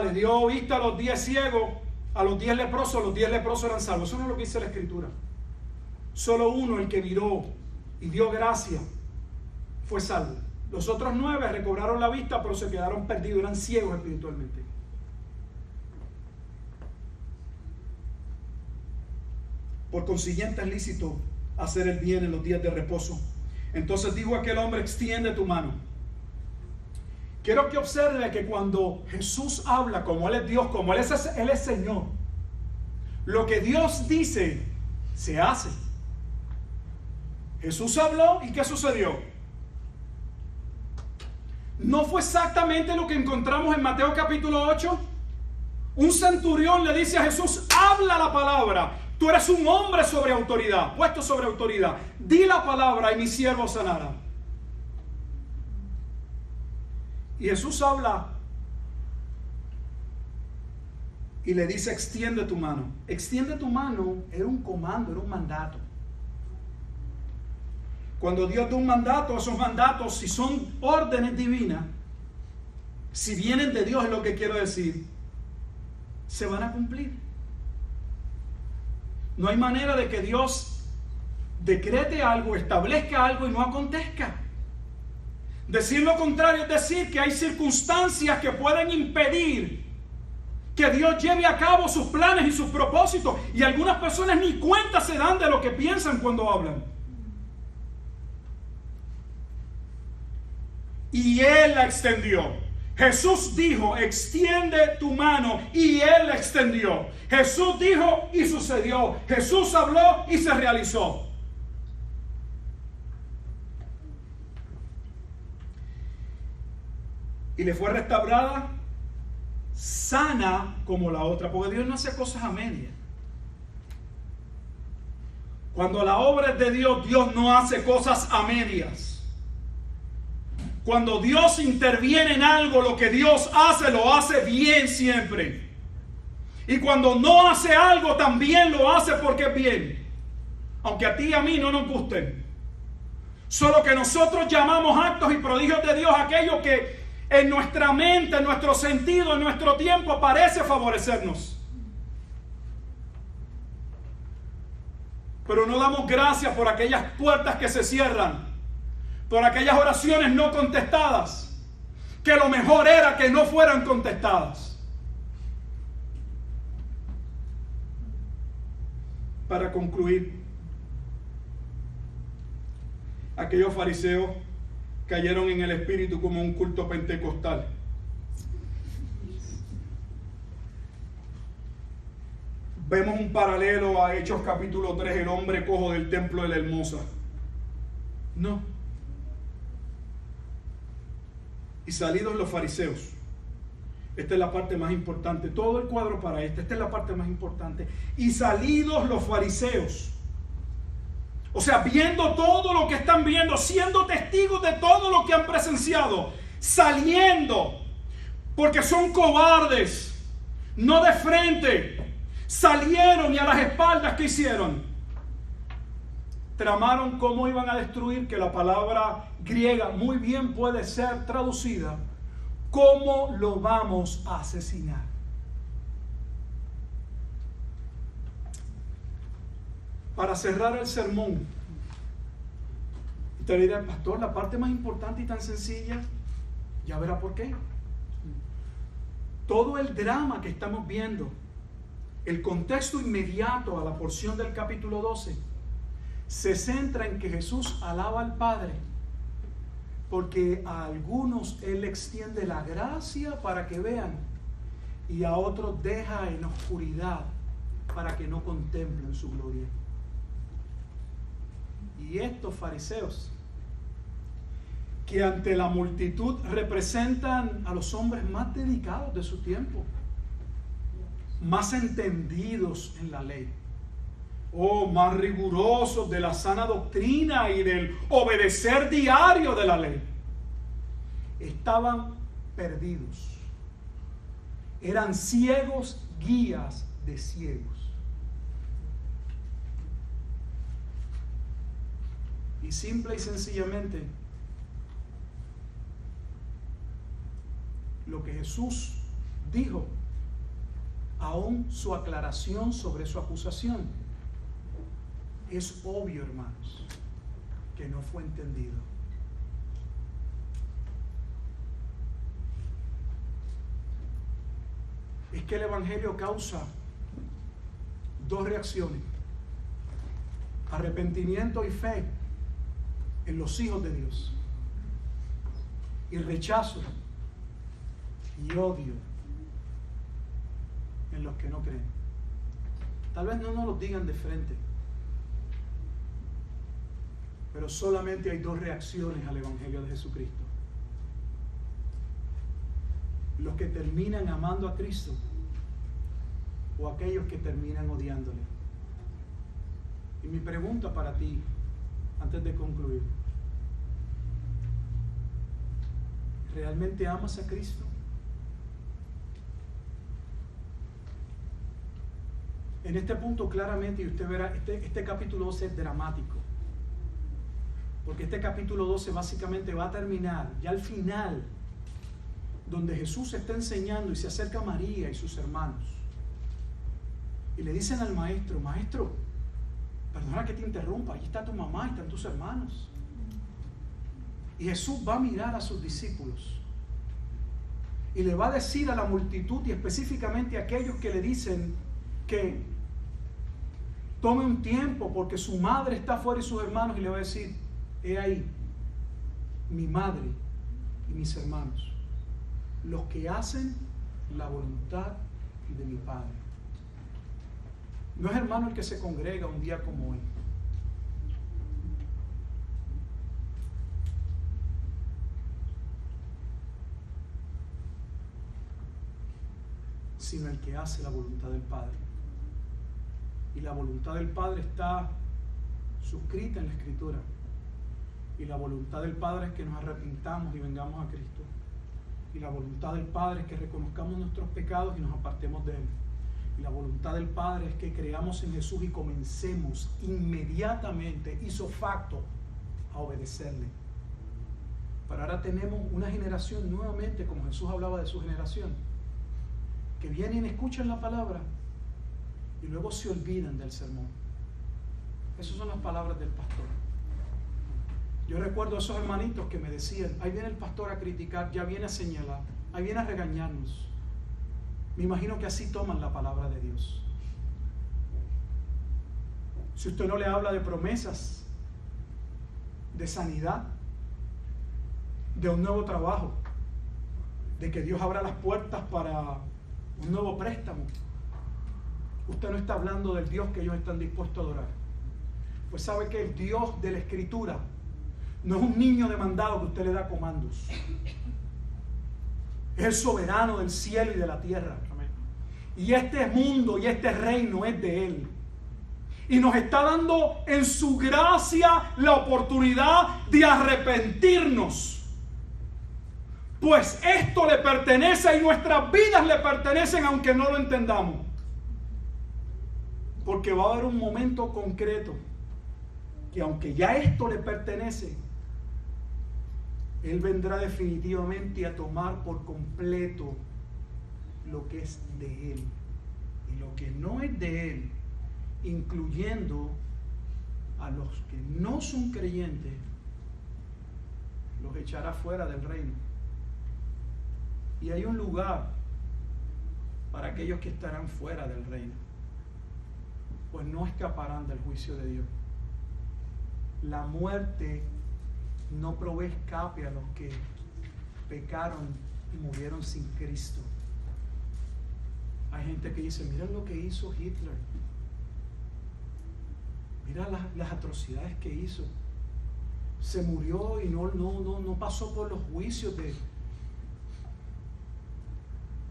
Le dio vista a los 10 ciegos, a los 10 leprosos eran salvos. Eso no es lo que dice la Escritura. Solo uno, el que miró y dio gracia, fue salvo. Los otros 9 recobraron la vista, pero se quedaron perdidos, eran ciegos espiritualmente. Por consiguiente es lícito hacer el bien en los días de reposo. Entonces dijo aquel hombre: extiende tu mano. Quiero que observe que cuando Jesús habla, como Él es Dios, como Él es Señor, lo que Dios dice, se hace. Jesús habló, ¿y qué sucedió? ¿No fue exactamente lo que encontramos en Mateo capítulo 8? Un centurión le dice a Jesús: habla la palabra. Tú eres un hombre sobre autoridad, puesto sobre autoridad. Di la palabra y mi siervo sanará. Y Jesús habla y le dice: extiende tu mano. Extiende tu mano era un comando, era un mandato. Cuando Dios da un mandato, esos mandatos, si son órdenes divinas, si vienen de Dios, es lo que quiero decir, se van a cumplir. No hay manera de que Dios decrete algo, establezca algo y no acontezca. Decir lo contrario es decir que hay circunstancias que pueden impedir que Dios lleve a cabo sus planes y sus propósitos. Y algunas personas ni cuenta se dan de lo que piensan cuando hablan. Y Él la extendió. Jesús dijo: extiende tu mano, y Él la extendió. Jesús dijo y sucedió. Jesús habló y se realizó. Y le fue restaurada sana como la otra, porque Dios no hace cosas a medias. Cuando la obra es de Dios, Dios no hace cosas a medias. Cuando Dios interviene en algo, lo que Dios hace, lo hace bien siempre. Y cuando no hace algo, también lo hace porque es bien. Aunque a ti y a mí no nos gusten. Solo que nosotros llamamos actos y prodigios de Dios aquello que en nuestra mente, en nuestro sentido, en nuestro tiempo parece favorecernos. Pero no damos gracias por aquellas puertas que se cierran, por aquellas oraciones no contestadas, que lo mejor era que no fueran contestadas. Para concluir, aquellos fariseos cayeron en el espíritu como un culto pentecostal. Vemos un paralelo a Hechos capítulo 3, el hombre cojo del templo de la Hermosa. No. Y salidos los fariseos. Esta es la parte más importante. Todo el cuadro para esta es la parte más importante. Y salidos los fariseos. O sea, viendo todo lo que están viendo, siendo testigos de todo lo que han presenciado, saliendo, porque son cobardes, no de frente, salieron y a las espaldas, ¿qué hicieron? Tramaron cómo iban a destruir, que la palabra griega muy bien puede ser traducida, ¿cómo lo vamos a asesinar? Para cerrar el sermón, te diré: pastor, la parte más importante y tan sencilla, ya verá por qué. Todo el drama que estamos viendo, el contexto inmediato a la porción del capítulo 12, se centra en que Jesús alaba al Padre, porque a algunos Él extiende la gracia para que vean, y a otros deja en oscuridad para que no contemplen su gloria. Y estos fariseos, que ante la multitud representan a los hombres más dedicados de su tiempo, más entendidos en la ley, más rigurosos de la sana doctrina y del obedecer diario de la ley, estaban perdidos. Eran ciegos, guías de ciegos. Y simple y sencillamente, lo que Jesús dijo, aún su aclaración sobre su acusación, es obvio, hermanos, que no fue entendido. que el Evangelio causa dos reacciones: arrepentimiento y fe en los hijos de Dios, y rechazo y odio en los que no creen. Tal vez no nos lo digan de frente, pero solamente hay dos reacciones al Evangelio de Jesucristo: los que terminan amando a Cristo o aquellos que terminan odiándole. Y mi pregunta para ti, antes de concluir: ¿realmente amas a Cristo? En este punto claramente, y usted verá, este capítulo 12 es dramático, porque este capítulo 12 básicamente va a terminar ya al final, donde Jesús está enseñando y se acerca a María y sus hermanos y le dicen al maestro: maestro, perdona que te interrumpa, ahí está tu mamá, ahí están tus hermanos. Y Jesús va a mirar a sus discípulos y le va a decir a la multitud, y específicamente a aquellos que le dicen que tome un tiempo porque su madre está afuera y sus hermanos, y le va a decir: he ahí mi madre y mis hermanos, los que hacen la voluntad de mi Padre. No es, hermano, el que se congrega un día como hoy, sino el que hace la voluntad del Padre. Y la voluntad del Padre está suscrita en la Escritura. Y la voluntad del Padre es que nos arrepintamos y vengamos a Cristo. Y la voluntad del Padre es que reconozcamos nuestros pecados y nos apartemos de Él. Y la voluntad del Padre es que creamos en Jesús y comencemos inmediatamente, ipso facto, a obedecerle. Pero ahora tenemos una generación nuevamente, como Jesús hablaba de su generación, que vienen y escuchan la palabra y luego se olvidan del sermón. Esas son las palabras del pastor. Yo recuerdo a esos hermanitos que me decían: ahí viene el pastor a criticar, ya viene a señalar, ahí viene a regañarnos. Me imagino que así toman la palabra de Dios. Si usted no le habla de promesas, de sanidad, de un nuevo trabajo, de que Dios abra las puertas para un nuevo préstamo, usted no está hablando del Dios que ellos están dispuestos a adorar. Pues sabe que el Dios de la Escritura no es un niño demandado que usted le da comandos. Es el soberano del cielo y de la tierra. Y este mundo y este reino es de Él. Y nos está dando en su gracia la oportunidad de arrepentirnos. Pues esto le pertenece y nuestras vidas le pertenecen, aunque no lo entendamos. Porque va a haber un momento concreto que, aunque ya esto le pertenece, Él vendrá definitivamente a tomar por completo lo que es de Él. Y lo que no es de Él, incluyendo a los que no son creyentes, los echará fuera del reino. Y hay un lugar para aquellos que estarán fuera del reino, pues no escaparán del juicio de Dios. La muerte no provee escape a los que pecaron y murieron sin Cristo. Hay gente que dice: miren lo que hizo Hitler, mira las atrocidades que hizo, se murió y no pasó por los juicios de...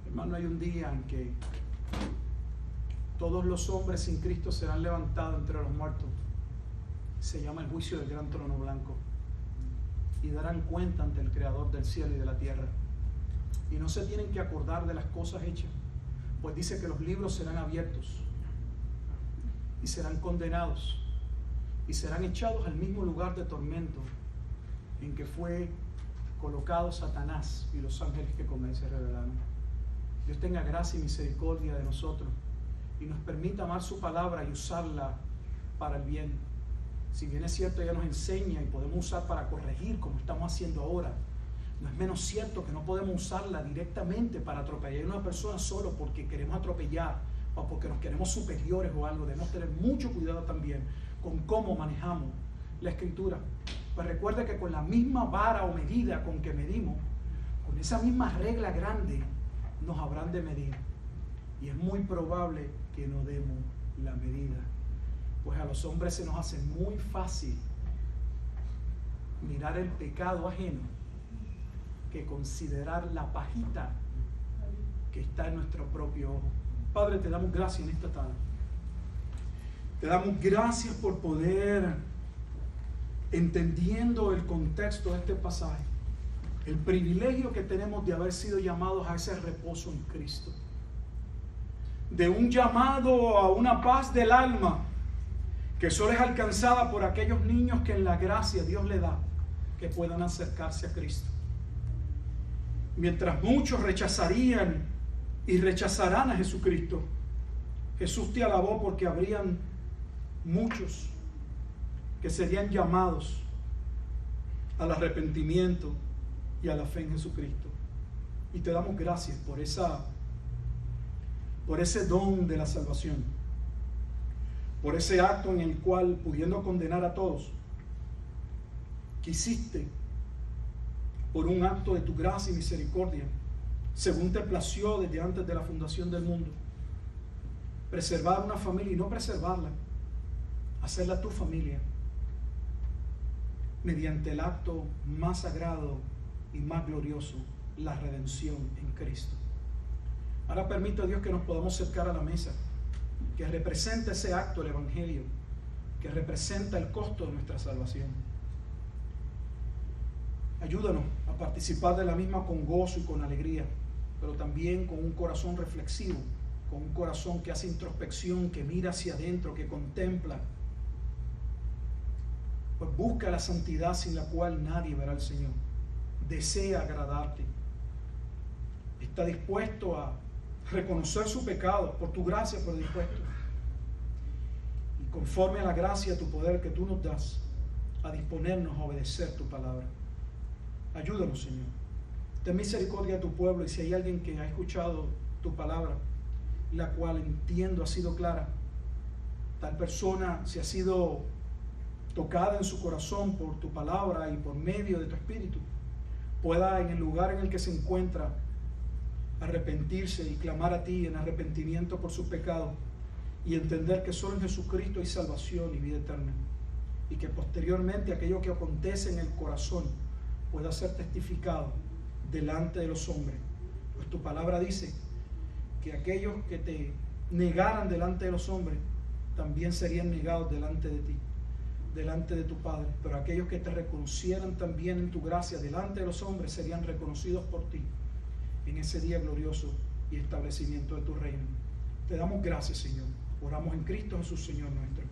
Hermano, hay un día en que todos los hombres sin Cristo serán levantados entre los muertos. Se llama el juicio del gran trono blanco, y darán cuenta ante el Creador del cielo y de la tierra. Y no se tienen que acordar de las cosas hechas, pues dice que los libros serán abiertos y serán condenados y serán echados al mismo lugar de tormento en que fue colocado Satanás y los ángeles que con él se rebelaron. Dios tenga gracia y misericordia de nosotros y nos permita amar su palabra y usarla para el bien. Si bien es cierto, ella nos enseña y podemos usar para corregir, como estamos haciendo ahora, no es menos cierto que no podemos usarla directamente para atropellar a una persona solo porque queremos atropellar o porque nos queremos superiores o algo. Debemos tener mucho cuidado también con cómo manejamos la Escritura. Pues recuerda que con la misma vara o medida con que medimos, con esa misma regla grande, nos habrán de medir. Y es muy probable que no demos la medida. Pues a los hombres se nos hace muy fácil mirar el pecado ajeno que considerar la pajita que está en nuestro propio ojo. Padre, te damos gracias en esta tarde. Te damos gracias por poder, entendiendo el contexto de este pasaje, el privilegio que tenemos de haber sido llamados a ese reposo en Cristo, de un llamado a una paz del alma que solo es alcanzada por aquellos niños que en la gracia Dios le da, que puedan acercarse a Cristo. Mientras muchos rechazarían y rechazarán a Jesucristo, Jesús te alabó porque habrían muchos que serían llamados al arrepentimiento y a la fe en Jesucristo. Y te damos gracias por ese don de la salvación, por ese acto en el cual, pudiendo condenar a todos, quisiste, por un acto de tu gracia y misericordia, según te plació desde antes de la fundación del mundo, preservar una familia y no preservarla, hacerla tu familia, mediante el acto más sagrado y más glorioso, la redención en Cristo. Ahora permite, Dios, que nos podamos acercar a la mesa, que representa ese acto del Evangelio, que representa el costo de nuestra salvación. Ayúdanos a participar de la misma con gozo y con alegría, pero también con un corazón reflexivo, con un corazón que hace introspección, que mira hacia adentro, que contempla. Pues busca la santidad sin la cual nadie verá al Señor. Desea agradarte. Está dispuesto a reconocer su pecado, por tu gracia, por dispuesto. Y conforme a la gracia, tu poder que tú nos das, a disponernos a obedecer tu palabra. Ayúdanos, Señor. Ten misericordia de tu pueblo, y si hay alguien que ha escuchado tu palabra, la cual entiendo ha sido clara, tal persona si ha sido tocada en su corazón por tu palabra y por medio de tu espíritu, pueda en el lugar en el que se encuentra arrepentirse y clamar a ti en arrepentimiento por su pecado y entender que solo en Jesucristo hay salvación y vida eterna, y que posteriormente aquello que acontece en el corazón pueda ser testificado delante de los hombres. Pues tu palabra dice que aquellos que te negaran delante de los hombres también serían negados delante de ti, delante de tu Padre, pero aquellos que te reconocieran también en tu gracia delante de los hombres serían reconocidos por ti en ese día glorioso y establecimiento de tu reino. Te damos gracias, Señor. Oramos en Cristo Jesús, Señor nuestro.